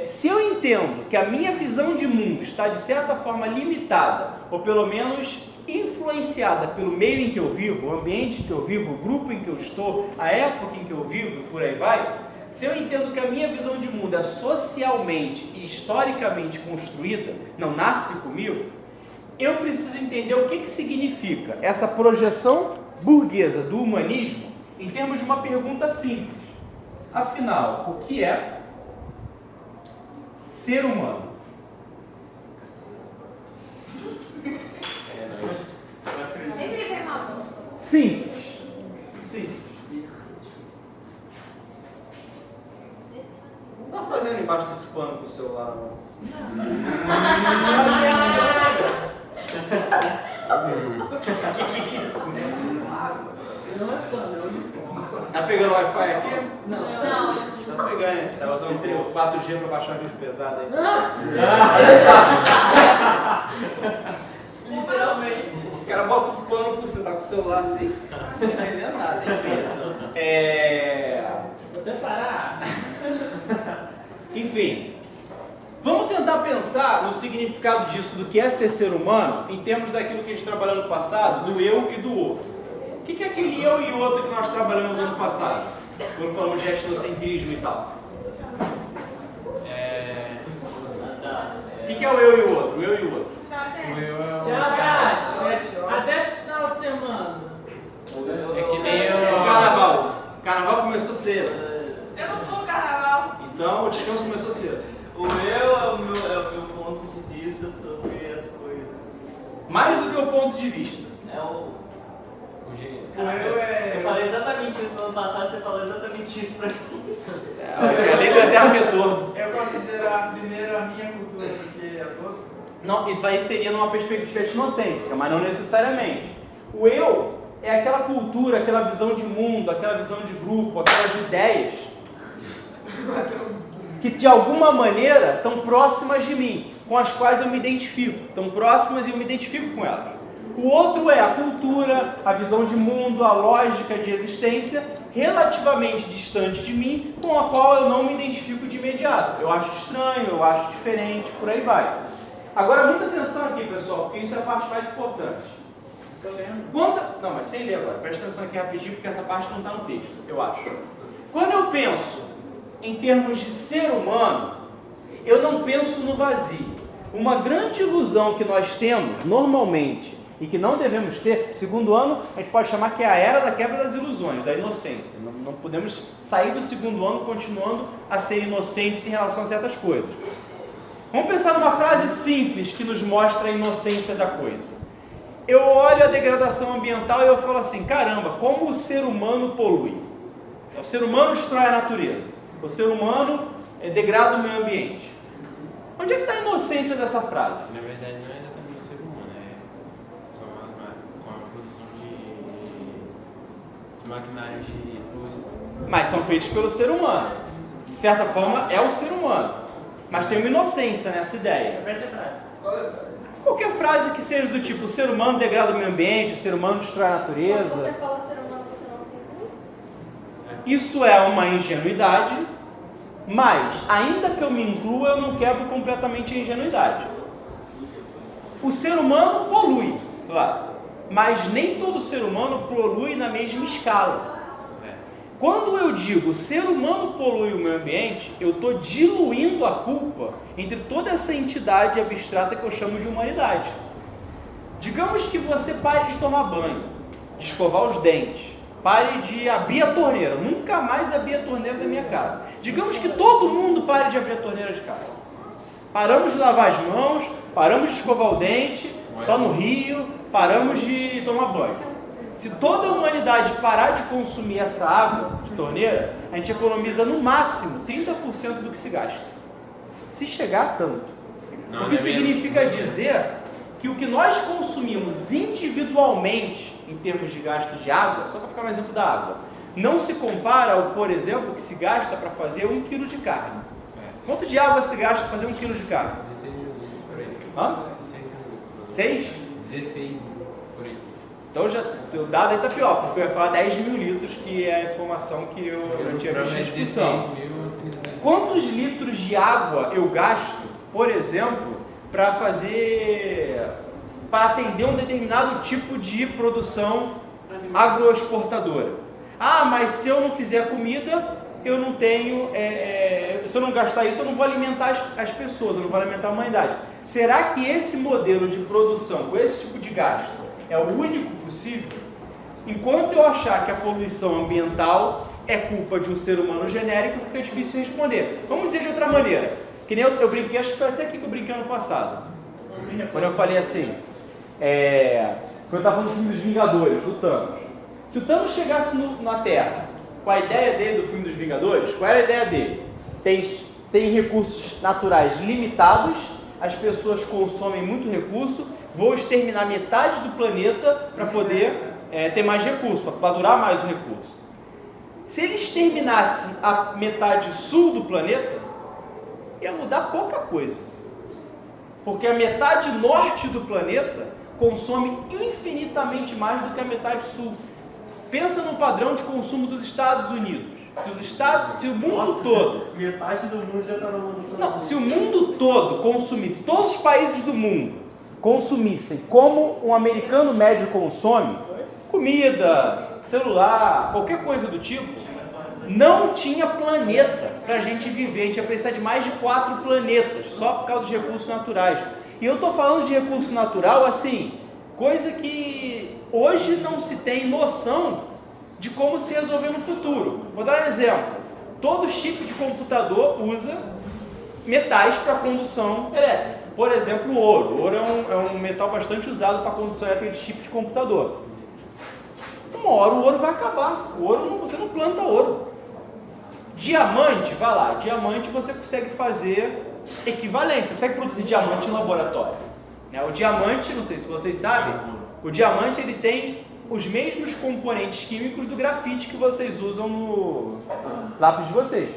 Se eu entendo que a minha visão de mundo está de certa forma limitada, ou pelo menos influenciada pelo meio em que eu vivo, o ambiente em que eu vivo, o grupo em que eu estou, a época em que eu vivo, por aí vai, se eu entendo que a minha visão de mundo é socialmente e historicamente construída, não nasce comigo, eu preciso entender o que significa essa projeção burguesa do humanismo em termos de uma pergunta simples. Afinal, o que é ser humano? Sempre vem mal. Simples. Simples. O que você está fazendo embaixo desse pano com o celular? Tá pegando Wi-Fi aqui? Não. Tá pegando, hein? Tá usando o 4G pra baixar o vídeo pesado aí. Literalmente. O cara bota o pano por você, tá com o celular assim. Não tá entendendo nada, Vou até parar. Enfim, vamos tentar pensar no significado disso, do que é ser humano, em termos daquilo que a gente trabalhou no passado, do eu e do outro. O que é aquele eu e outro que nós trabalhamos ano passado? Quando falamos de etnocentrismo e tal. O que é o eu e o outro? O eu e o outro. O eu é Tchau, Tati. Até final de semana. É que nem O carnaval. O carnaval começou cedo. Eu não sou carnaval. Então o descanso começou cedo. O meu é o meu ponto de vista sobre as coisas. Mais do que o ponto de vista. É o. O eu é. Eu falei exatamente isso no ano passado, você falou exatamente isso pra mim. A lei do eterno retorno. Eu considero primeiro a minha cultura do que a outra. Não, isso aí seria numa perspectiva etnocêntrica, mas não necessariamente. O eu é aquela cultura, aquela visão de mundo, aquela visão de grupo, aquelas ideias que de alguma maneira estão próximas de mim, com as quais eu me identifico. Estão próximas e eu me identifico com elas. O outro é a cultura, a visão de mundo, a lógica de existência relativamente distante de mim, com a qual eu não me identifico de imediato. Eu acho estranho, eu acho diferente, por aí vai. Agora, muita atenção aqui, pessoal, porque isso é a parte mais importante. Não, mas sem ler agora. Presta atenção aqui rapidinho, porque essa parte não está no texto, eu acho. Quando eu penso em termos de ser humano, eu não penso no vazio. Uma grande ilusão que nós temos, normalmente, e que não devemos ter, segundo ano, a gente pode chamar que é a era da quebra das ilusões, da inocência. Não podemos sair do segundo ano continuando a ser inocentes em relação a certas coisas. Vamos pensar numa frase simples que nos mostra a inocência da coisa. Eu olho a degradação ambiental e eu falo assim, caramba, como o ser humano polui. O ser humano destrói a natureza. O ser humano degrada o meio ambiente. Onde é que está a inocência dessa frase? Na verdade, não é exatamente o ser humano, é só com a produção de maquinário de luz. Mas são feitos pelo ser humano. De certa forma, é o ser humano. Mas tem uma inocência nessa ideia. Repete a frase. Qual é a frase? Qualquer frase que seja do tipo, o ser humano degrada o meio ambiente, o ser humano destrói a Quando natureza. você fala ser humano, você não se inclui? Isso é uma ingenuidade, mas, ainda que eu me inclua, eu não quebro completamente a ingenuidade. O ser humano polui, claro, mas nem todo ser humano polui na mesma escala. Quando eu digo ser humano polui o meio ambiente, eu estou diluindo a culpa entre toda essa entidade abstrata que eu chamo de humanidade. Digamos que você pare de tomar banho, de escovar os dentes, pare de abrir a torneira, nunca mais abrir a torneira da minha casa. Digamos que todo mundo pare de abrir a torneira de casa. Paramos de lavar as mãos, paramos de escovar o dente, só no rio, paramos de tomar banho. Se toda a humanidade parar de consumir essa água de torneira, a gente economiza no máximo 30% do que se gasta. Se chegar a tanto. O que significa dizer que o que nós consumimos individualmente, em termos de gasto de água, só para ficar mais exemplo da água, não se compara ao, por exemplo, que se gasta para fazer 1 kg de carne. Quanto de água se gasta para fazer 1 kg de carne? 16 minutos por aí. Hã? 6? 16 por aí. Então o dado aí está pior, porque eu ia falar 10 mil litros, que é a informação que eu tinha visto em discussão. Quantos litros de água eu gasto, por exemplo, para atender um determinado tipo de produção agroexportadora? Ah, mas se eu não fizer comida, eu não tenho, se eu não gastar isso, eu não vou alimentar as pessoas, eu não vou alimentar a humanidade. Será que esse modelo de produção, com esse tipo de gasto, é o único possível? Enquanto eu achar que a poluição ambiental é culpa de um ser humano genérico, fica difícil de responder. Vamos dizer de outra maneira. Que nem eu brinquei, acho que foi até aqui que eu brinquei ano passado. Quando eu falei assim, quando eu estava falando do filme dos Vingadores, do Thanos. Se o Thanos chegasse na Terra com a ideia dele do filme dos Vingadores, qual era a ideia dele? Tem recursos naturais limitados, as pessoas consomem muito recurso, vou exterminar metade do planeta para poder ter mais recurso, para durar mais o recurso. Se ele exterminasse a metade sul do planeta, ia mudar pouca coisa. Porque a metade norte do planeta consome infinitamente mais do que a metade sul. Pensa no padrão de consumo dos Estados Unidos. Se o mundo todo... Metade do mundo já está no mundo. Não, se o mundo todo consumisse, todos os países do mundo consumissem como um americano médio consome, comida, celular, qualquer coisa do tipo, não tinha planeta para a gente viver. A gente ia precisar de mais de 4 planetas, só por causa dos recursos naturais. E eu estou falando de recurso natural, assim, coisa que hoje não se tem noção de como se resolver no futuro. Vou dar um exemplo. Todo chip de computador usa metais para condução elétrica. Por exemplo, o ouro. O ouro é um metal bastante usado para condução elétrica de chip de computador. Uma hora o ouro vai acabar. O ouro, você não planta ouro. Diamante, vai lá. Diamante você consegue fazer equivalente. Você consegue produzir diamante em laboratório. O diamante, não sei se vocês sabem, o diamante ele tem os mesmos componentes químicos do grafite que vocês usam no lápis de vocês.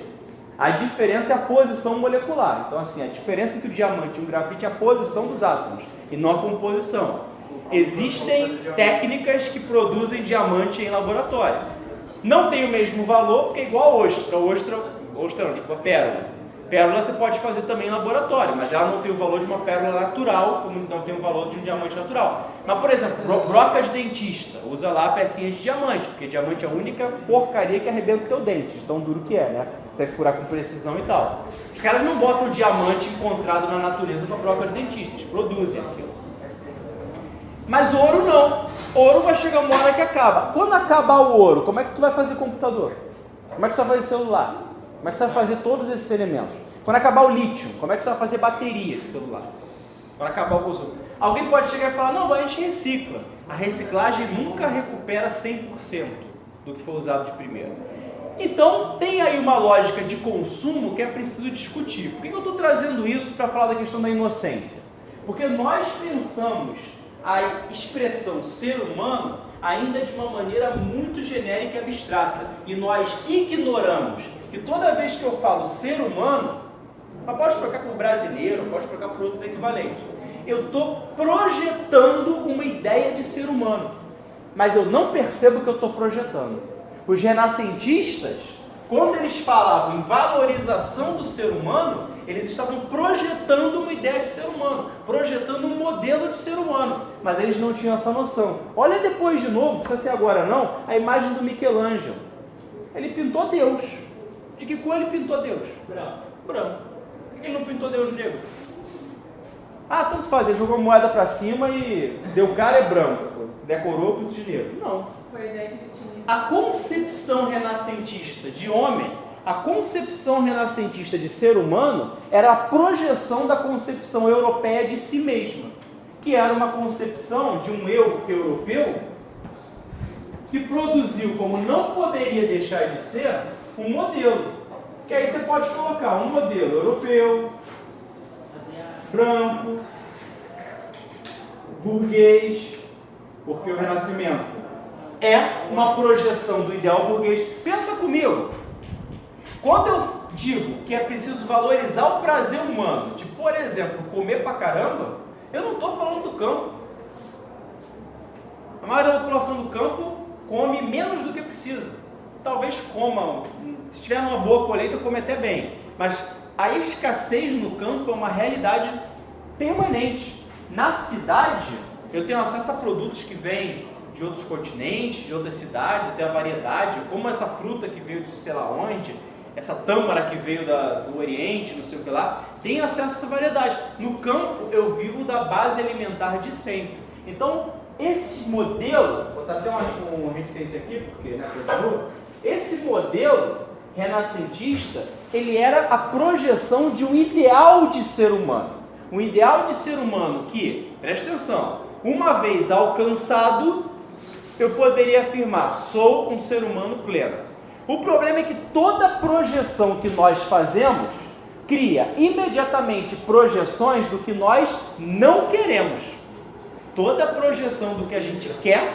A diferença é a posição molecular. Então, assim, a diferença entre o diamante e o grafite é a posição dos átomos e não a composição. Existem técnicas que produzem diamante em laboratório. Não tem o mesmo valor, porque é igual a ostra. Pérola. Pérola você pode fazer também em laboratório, mas ela não tem o valor de uma pérola natural, como não tem o valor de um diamante natural. Mas, por exemplo, broca de dentista, usa lá pecinhas de diamante, porque diamante é a única porcaria que arrebenta o teu dente, de tão duro que é, né? Você vai furar com precisão e tal. Os caras não botam o diamante encontrado na natureza para broca de dentista, eles produzem aquilo. Mas ouro não. Ouro vai chegar uma hora que acaba. Quando acabar o ouro, como é que tu vai fazer computador? Como é que você vai fazer celular? Como é que você vai fazer todos esses elementos? Quando acabar o lítio, como é que você vai fazer bateria de celular? Quando acabar o consumo. Alguém pode chegar e falar, não, a gente recicla. A reciclagem nunca recupera 100% do que foi usado de primeiro. Então, tem aí uma lógica de consumo que é preciso discutir. Por que eu estou trazendo isso para falar da questão da inocência? Porque nós pensamos a expressão ser humano ainda de uma maneira muito genérica e abstrata. E nós ignoramos que toda vez que eu falo ser humano, mas pode trocar por brasileiro, pode trocar por outros equivalentes. Eu estou projetando uma ideia de ser humano, mas eu não percebo que eu estou projetando. Os renascentistas, quando eles falavam em valorização do ser humano, eles estavam projetando uma ideia de ser humano, projetando um modelo de ser humano, mas eles não tinham essa noção. Olha depois de novo, não precisa ser agora não, a imagem do Michelangelo. Ele pintou Deus. De que cor ele pintou Deus? Branco. Por que ele não pintou Deus negro? Ah, tanto faz, ele jogou a moeda para cima e deu cara é branco, decorou pinto de negro. Não. Foi a ideia que ele tinha. A concepção renascentista de homem, a concepção renascentista de ser humano era a projeção da concepção europeia de si mesma, que era uma concepção de um eu europeu que produziu, como não poderia deixar de ser, um modelo. Que aí você pode colocar um modelo europeu, branco, burguês, porque o Renascimento é uma projeção do ideal burguês. Pensa comigo, quando eu digo que é preciso valorizar o prazer humano de, por exemplo, comer pra caramba, eu não estou falando do campo. A maioria da população do campo come menos do que precisa. Talvez coma, se tiver uma boa colheita, come até bem. Mas a escassez no campo é uma realidade permanente. Na cidade, eu tenho acesso a produtos que vêm de outros continentes, de outras cidades, eu tenho a variedade, como essa fruta que veio de sei lá onde, essa tâmara que veio do Oriente, não sei o que lá, tenho acesso a essa variedade. No campo, eu vivo da base alimentar de sempre. Então, esse modelo, vou botar até uma reticência aqui, porque né, Esse modelo renascentista, ele era a projeção de um ideal de ser humano. Um ideal de ser humano que, presta atenção, uma vez alcançado, eu poderia afirmar, sou um ser humano pleno. O problema é que toda projeção que nós fazemos cria imediatamente projeções do que nós não queremos. Toda projeção do que a gente quer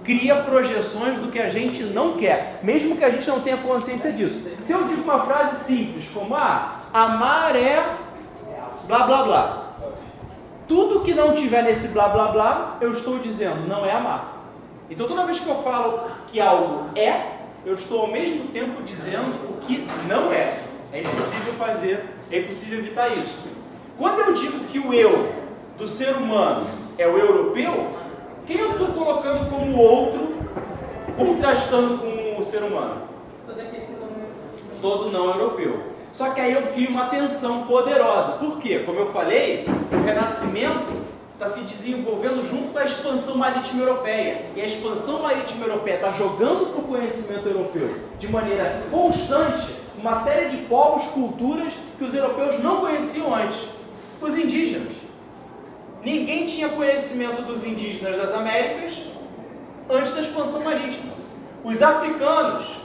cria projeções do que a gente não quer, mesmo que a gente não tenha consciência disso. Se eu digo uma frase simples como amar é blá blá blá, tudo que não tiver nesse blá blá blá, eu estou dizendo não é amar. Então toda vez que eu falo que algo é, eu estou ao mesmo tempo dizendo o que não é. É impossível fazer, é impossível evitar isso. Quando eu digo que o eu do ser humano é o europeu, quem eu estou colocando como outro, contrastando com o ser humano? Todo não europeu. Só que aí eu crio uma tensão poderosa. Por quê? Como eu falei, o Renascimento está se desenvolvendo junto com a expansão marítima europeia. E a expansão marítima europeia está jogando para o conhecimento europeu de maneira constante uma série de povos, culturas que os europeus não conheciam antes. Os indígenas. Ninguém tinha conhecimento dos indígenas das Américas antes da expansão marítima. Os africanos,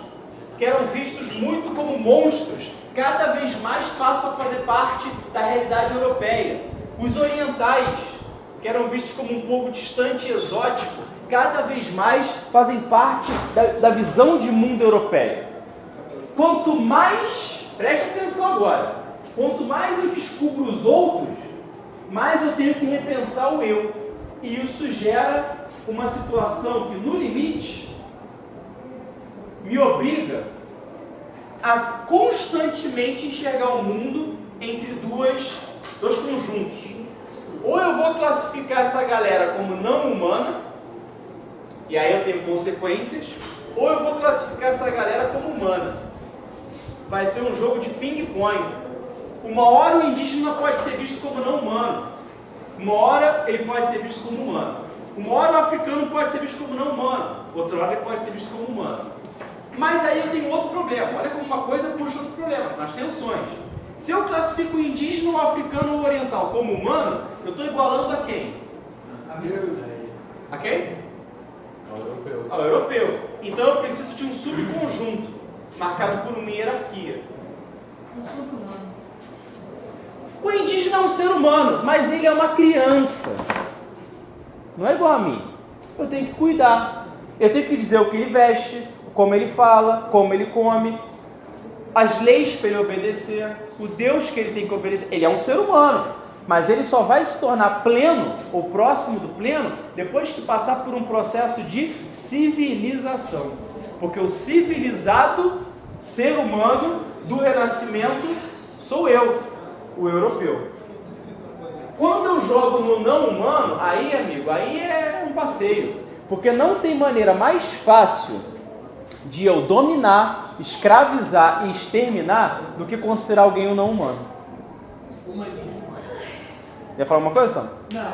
que eram vistos muito como monstros, cada vez mais passam a fazer parte da realidade europeia. Os orientais, que eram vistos como um povo distante e exótico, cada vez mais fazem parte da visão de mundo europeia. Quanto mais, preste atenção agora, quanto mais eu descubro os outros, mais eu tenho que repensar o eu. E isso gera uma situação que, no limite, me obriga a constantemente enxergar o mundo entre dois conjuntos. Ou eu vou classificar essa galera como não humana, e aí eu tenho consequências, ou eu vou classificar essa galera como humana. Vai ser um jogo de ping-pong. Uma hora o indígena pode ser visto como não humano. Uma hora ele pode ser visto como humano. Uma hora o africano pode ser visto como não humano. Outra hora ele pode ser visto como humano. Mas aí eu tenho outro problema. Olha como uma coisa puxa outro problema. São as tensões. Se eu classifico o indígena, o africano ou o oriental como humano, eu estou igualando a quem? A quem? Ao europeu. Ao europeu. Então eu preciso de um subconjunto, marcado por uma hierarquia. O indígena é um ser humano, mas ele é uma criança. Não é igual a mim. Eu tenho que cuidar. Eu tenho que dizer o que ele veste, como ele fala, como ele come, as leis para ele obedecer, o Deus que ele tem que obedecer. Ele é um ser humano, mas ele só vai se tornar pleno, ou próximo do pleno, depois que passar por um processo de civilização. Porque o civilizado ser humano do Renascimento sou eu, o europeu. Quando eu jogo no não humano, aí, amigo, aí é um passeio. Porque não tem maneira mais fácil de eu dominar, escravizar e exterminar do que considerar alguém um não humano. Ia falar uma coisa, Tom? Não.